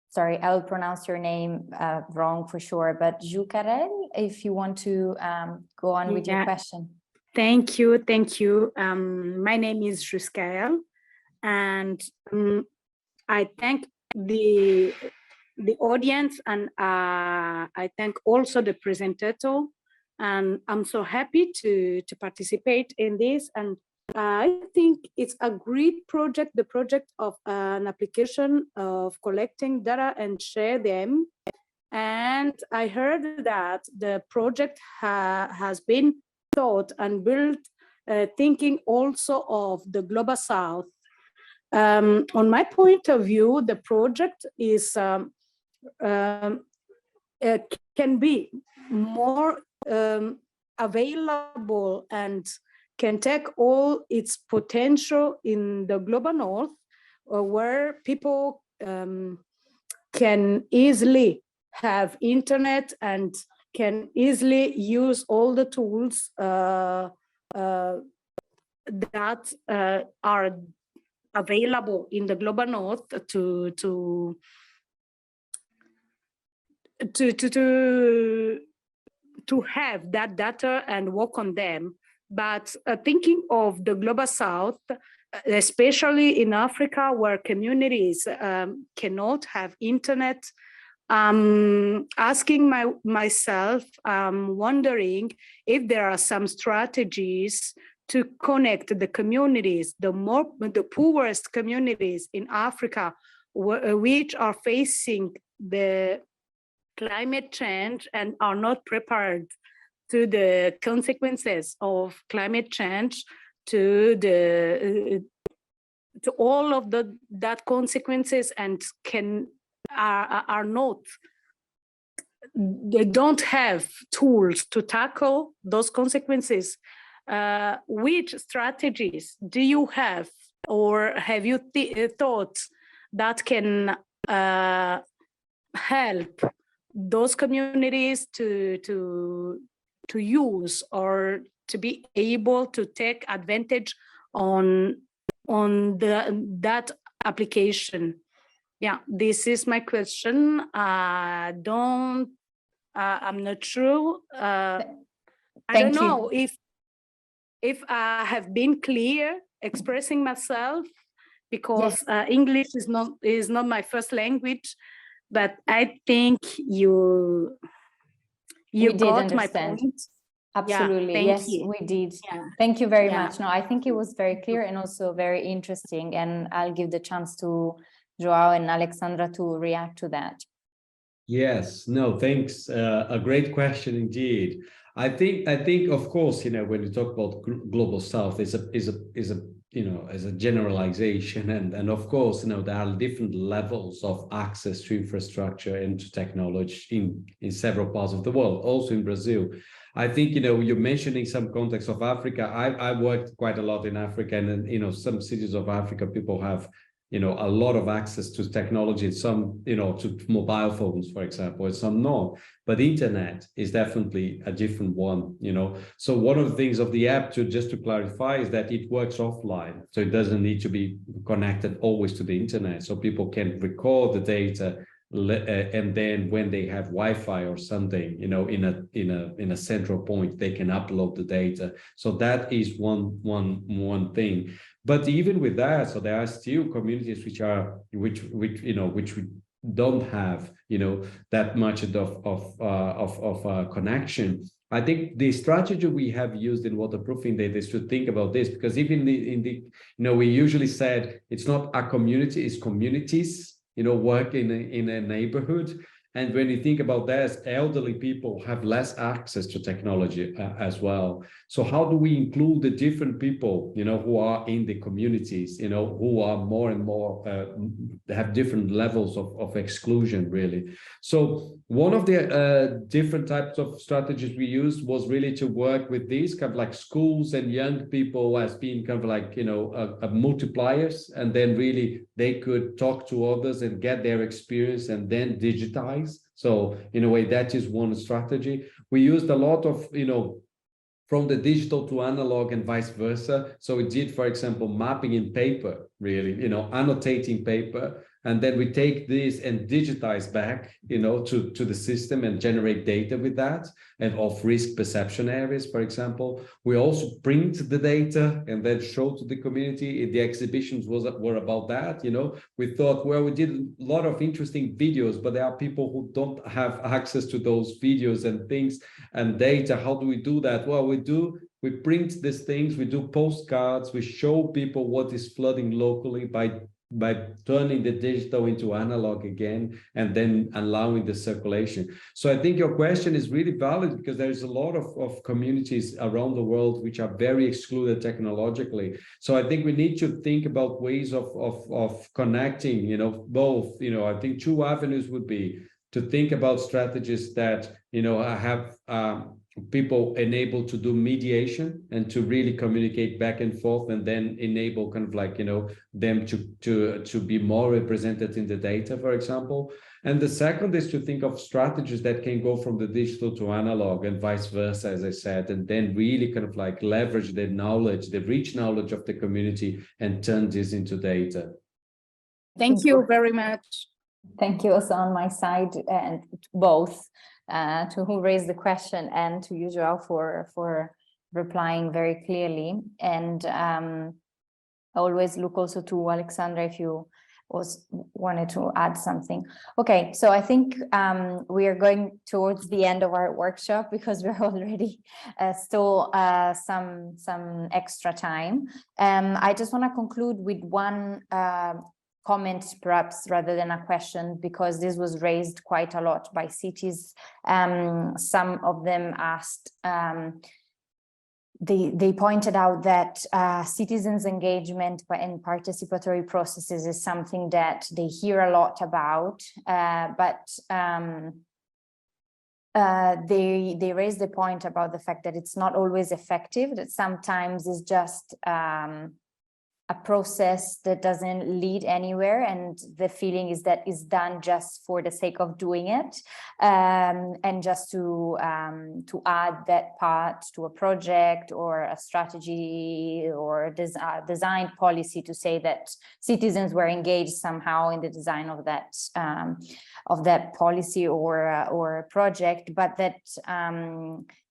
sorry, I will pronounce your name wrong for sure, but Jukarel, if you want to go on with your question.
Thank you. My name is Juskael, and I thank the audience, and I thank also the presenter, and I'm so happy to participate in this. And I think it's a great project, the project of an application of collecting data and share them. And I heard that the project has been thought and built thinking also of the Global South. On my point of view, the project is can be more available and can take all its potential in the Global North, where people can easily have internet and can easily use all the tools that are available in the Global North to have that data and work on them. But thinking of the Global South, especially in Africa, where communities cannot have internet, asking myself, wondering if there are some strategies to connect the communities, the poorest communities in Africa, which are facing the climate change and are not prepared to the consequences of climate change, to all of that consequences, and are not, they don't have tools to tackle those consequences. Which strategies do you have, or have you thought that can help those communities to use or to be able to take advantage on that application? Yeah, this is my question. I'm not sure. I don't know if I have been clear expressing myself, because yes. English is not my first language, but I think you got my point.
Absolutely.
Yeah,
yes, we did. Yeah. Thank you very much. No, I think it was very clear and also very interesting, and I'll give the chance to João and Alexandra to react to that.
Yes, no, thanks. A great question indeed. I think of course, when you talk about Global South, is a generalization, and of course, there are different levels of access to infrastructure and to technology in several parts of the world, also in Brazil. I think, you're mentioning some context of Africa. I worked quite a lot in Africa, and some cities of Africa, people have a lot of access to technology, some, to mobile phones, for example, and some not. But internet is definitely a different one, So one of the things of the app, just to clarify, is that it works offline. So it doesn't need to be connected always to the internet. So people can record the data, and then when they have Wi-Fi or something, in a central point, they can upload the data. So that is one thing. But even with that, so there are still communities which we don't have, that much of connection. I think the strategy we have used in waterproofing data is to think about this, because even we usually said it's not a community, it's communities, work in a neighborhood. And when you think about that, elderly people have less access to technology as well. So how do we include the different people, who are in the communities, who are more and more have different levels of exclusion, really. So one of the different types of strategies we used was really to work with these kind of like schools and young people as being kind of like, multipliers, and then really they could talk to others and get their experience and then digitize. So in a way, that is one strategy. We used a lot of, from the digital to analog and vice versa. So we did, for example, mapping in paper, really, annotating paper. And then we take this and digitize back, to the system and generate data with that, and of risk perception areas, for example. We also print the data and then show to the community. The exhibitions were about that, We thought, well, we did a lot of interesting videos, but there are people who don't have access to those videos and things and data. How do we do that? Well, we print these things, we do postcards, we show people what is flooding locally by turning the digital into analog again, and then allowing the circulation. So I think your question is really valid, because there's a lot of communities around the world which are very excluded technologically. So I think we need to think about ways of connecting, both. I think two avenues would be to think about strategies that, have people enabled to do mediation and to really communicate back and forth, and then enable kind of like, them to be more represented in the data, for example. And the second is to think of strategies that can go from the digital to analog and vice versa, as I said, and then really kind of like leverage the knowledge, the rich knowledge of the community, and turn this into data.
Thank you very much.
Thank you also on my side, and both to who raised the question and to you, João, for replying very clearly. And I always look also to Alexandra if you wanted to add something. Okay, so I think we are going towards the end of our workshop, because we're already still some extra time. I just want to conclude with one comment, perhaps, rather than a question, because this was raised quite a lot by cities. Some of them asked, they pointed out that citizens' engagement and participatory processes is something that they hear a lot about, but they raised the point about the fact that it's not always effective, that sometimes it's just a process that doesn't lead anywhere, and the feeling is that it's done just for the sake of doing it, and just to add that part to a project or a strategy or design policy, to say that citizens were engaged somehow in the design of that policy or project, but that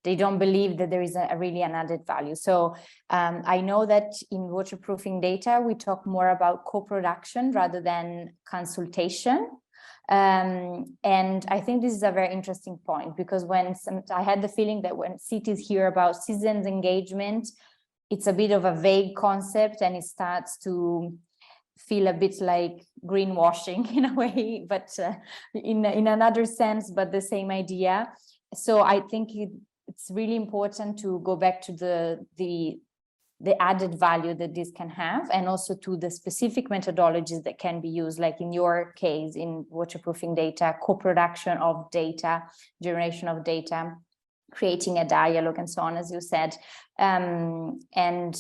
they don't believe that there is really an added value. So I know that in waterproofing data, we talk more about co-production rather than consultation. And I think this is a very interesting point, because I had the feeling that when cities hear about citizens' engagement, it's a bit of a vague concept, and it starts to feel a bit like greenwashing in a way, but in another sense, but the same idea. So I think it's really important to go back to the added value that this can have, and also to the specific methodologies that can be used, like in your case, in waterproofing data, co-production of data, generation of data, creating a dialogue, and so on, as you said, and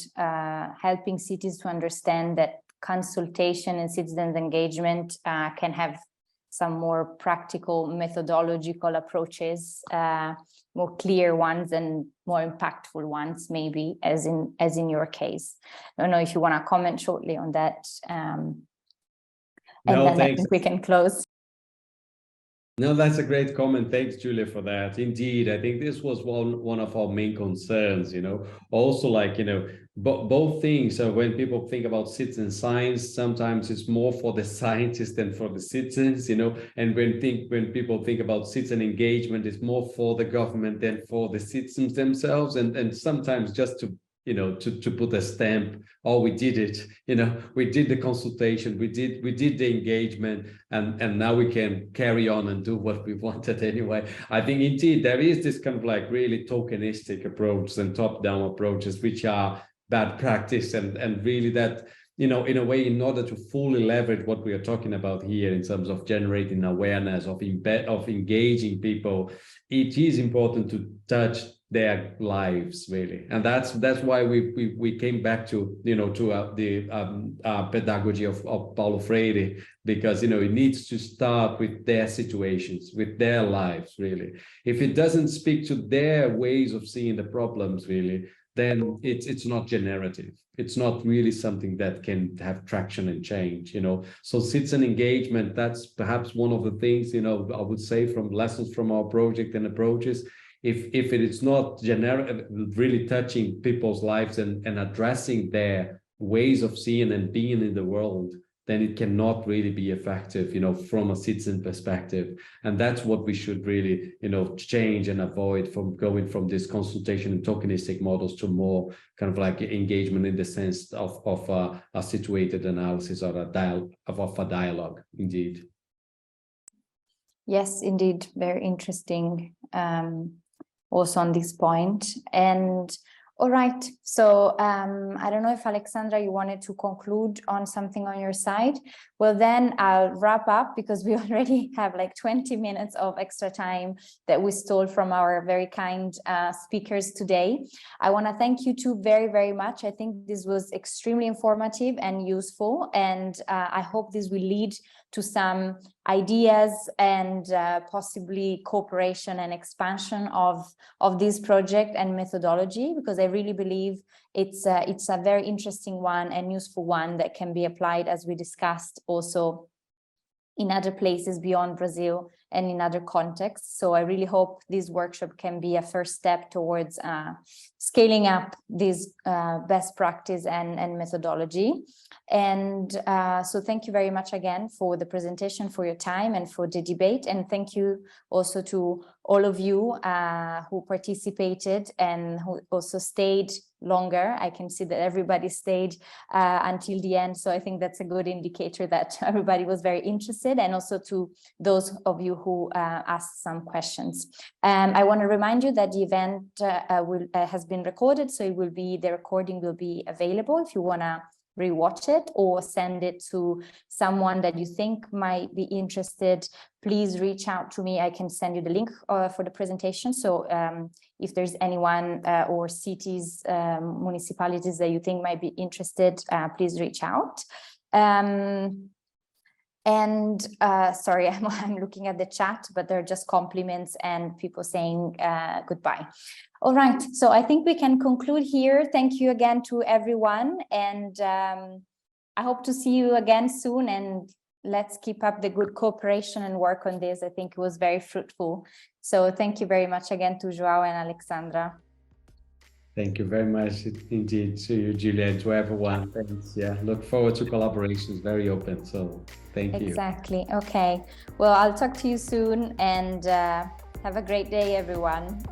helping cities to understand that consultation and citizens' engagement can have some more practical methodological approaches, more clear ones and more impactful ones, maybe, as in your case. I don't know if you want to comment shortly on that, and then thanks. I think we can close.
No, that's a great comment. Thanks, Julia, for that. Indeed, I think this was one of our main concerns, also, like, both things. So when people think about citizen science, sometimes it's more for the scientists than for the citizens, and when people think about citizen engagement, it's more for the government than for the citizens themselves. And sometimes just to to put a stamp. Oh, we did it. We did the consultation, we did the engagement, and now we can carry on and do what we wanted anyway. I think indeed there is this kind of like really tokenistic approach and top-down approaches, which are bad practice, and really that, in a way, in order to fully leverage what we are talking about here in terms of generating awareness, of engaging people, it is important to touch their lives, really. And that's why we came back to the pedagogy of Paulo Freire, because it needs to start with their situations, with their lives, really. If it doesn't speak to their ways of seeing the problems, really, then it's not generative. It's not really something that can have traction and change, So citizen engagement, that's perhaps one of the things, I would say, from lessons from our project and approaches. If it is not really touching people's lives and addressing their ways of seeing and being in the world, then it cannot really be effective, from a citizen perspective. And that's what we should really, change and avoid, from going from this consultation and tokenistic models to more kind of like engagement in the sense of a situated analysis or a dialogue, indeed.
Yes, indeed, very interesting. Also on this point. And all right, so I don't know if Alexandra, you wanted to conclude on something on your side. Well, then I'll wrap up, because we already have like 20 minutes of extra time that we stole from our very kind speakers today. I want to thank you two very, very much. I think this was extremely informative and useful, and I hope this will lead to some ideas and possibly cooperation and expansion of this project and methodology, because I really believe it's a very interesting one and useful one that can be applied, as we discussed, also in other places beyond Brazil and in other contexts. So I really hope this workshop can be a first step towards scaling up this best practice and methodology. And so thank you very much again for the presentation, for your time, and for the debate. And thank you also to all of you who participated and who also stayed longer. I can see that everybody stayed until the end. So I think that's a good indicator that everybody was very interested, and also to those of you who asked some questions. I want to remind you that the event has been recorded, so the recording will be available if you want to rewatch it or send it to someone that you think might be interested. Please reach out to me. I can send you the link for the presentation. So if there's anyone or cities, municipalities that you think might be interested, please reach out. Sorry, I'm looking at the chat, but they're just compliments and people saying goodbye. All right, so I think we can conclude here. Thank you again to everyone, and I hope to see you again soon, and let's keep up the good cooperation and work on this. I think it was very fruitful. So thank you very much again to João and Alexandra.
Thank you very much indeed to you, Julia, and to everyone. Thanks. Yeah, look forward to collaborations, very open. So thank you.
Exactly. Okay. Well, I'll talk to you soon, and have a great day, everyone.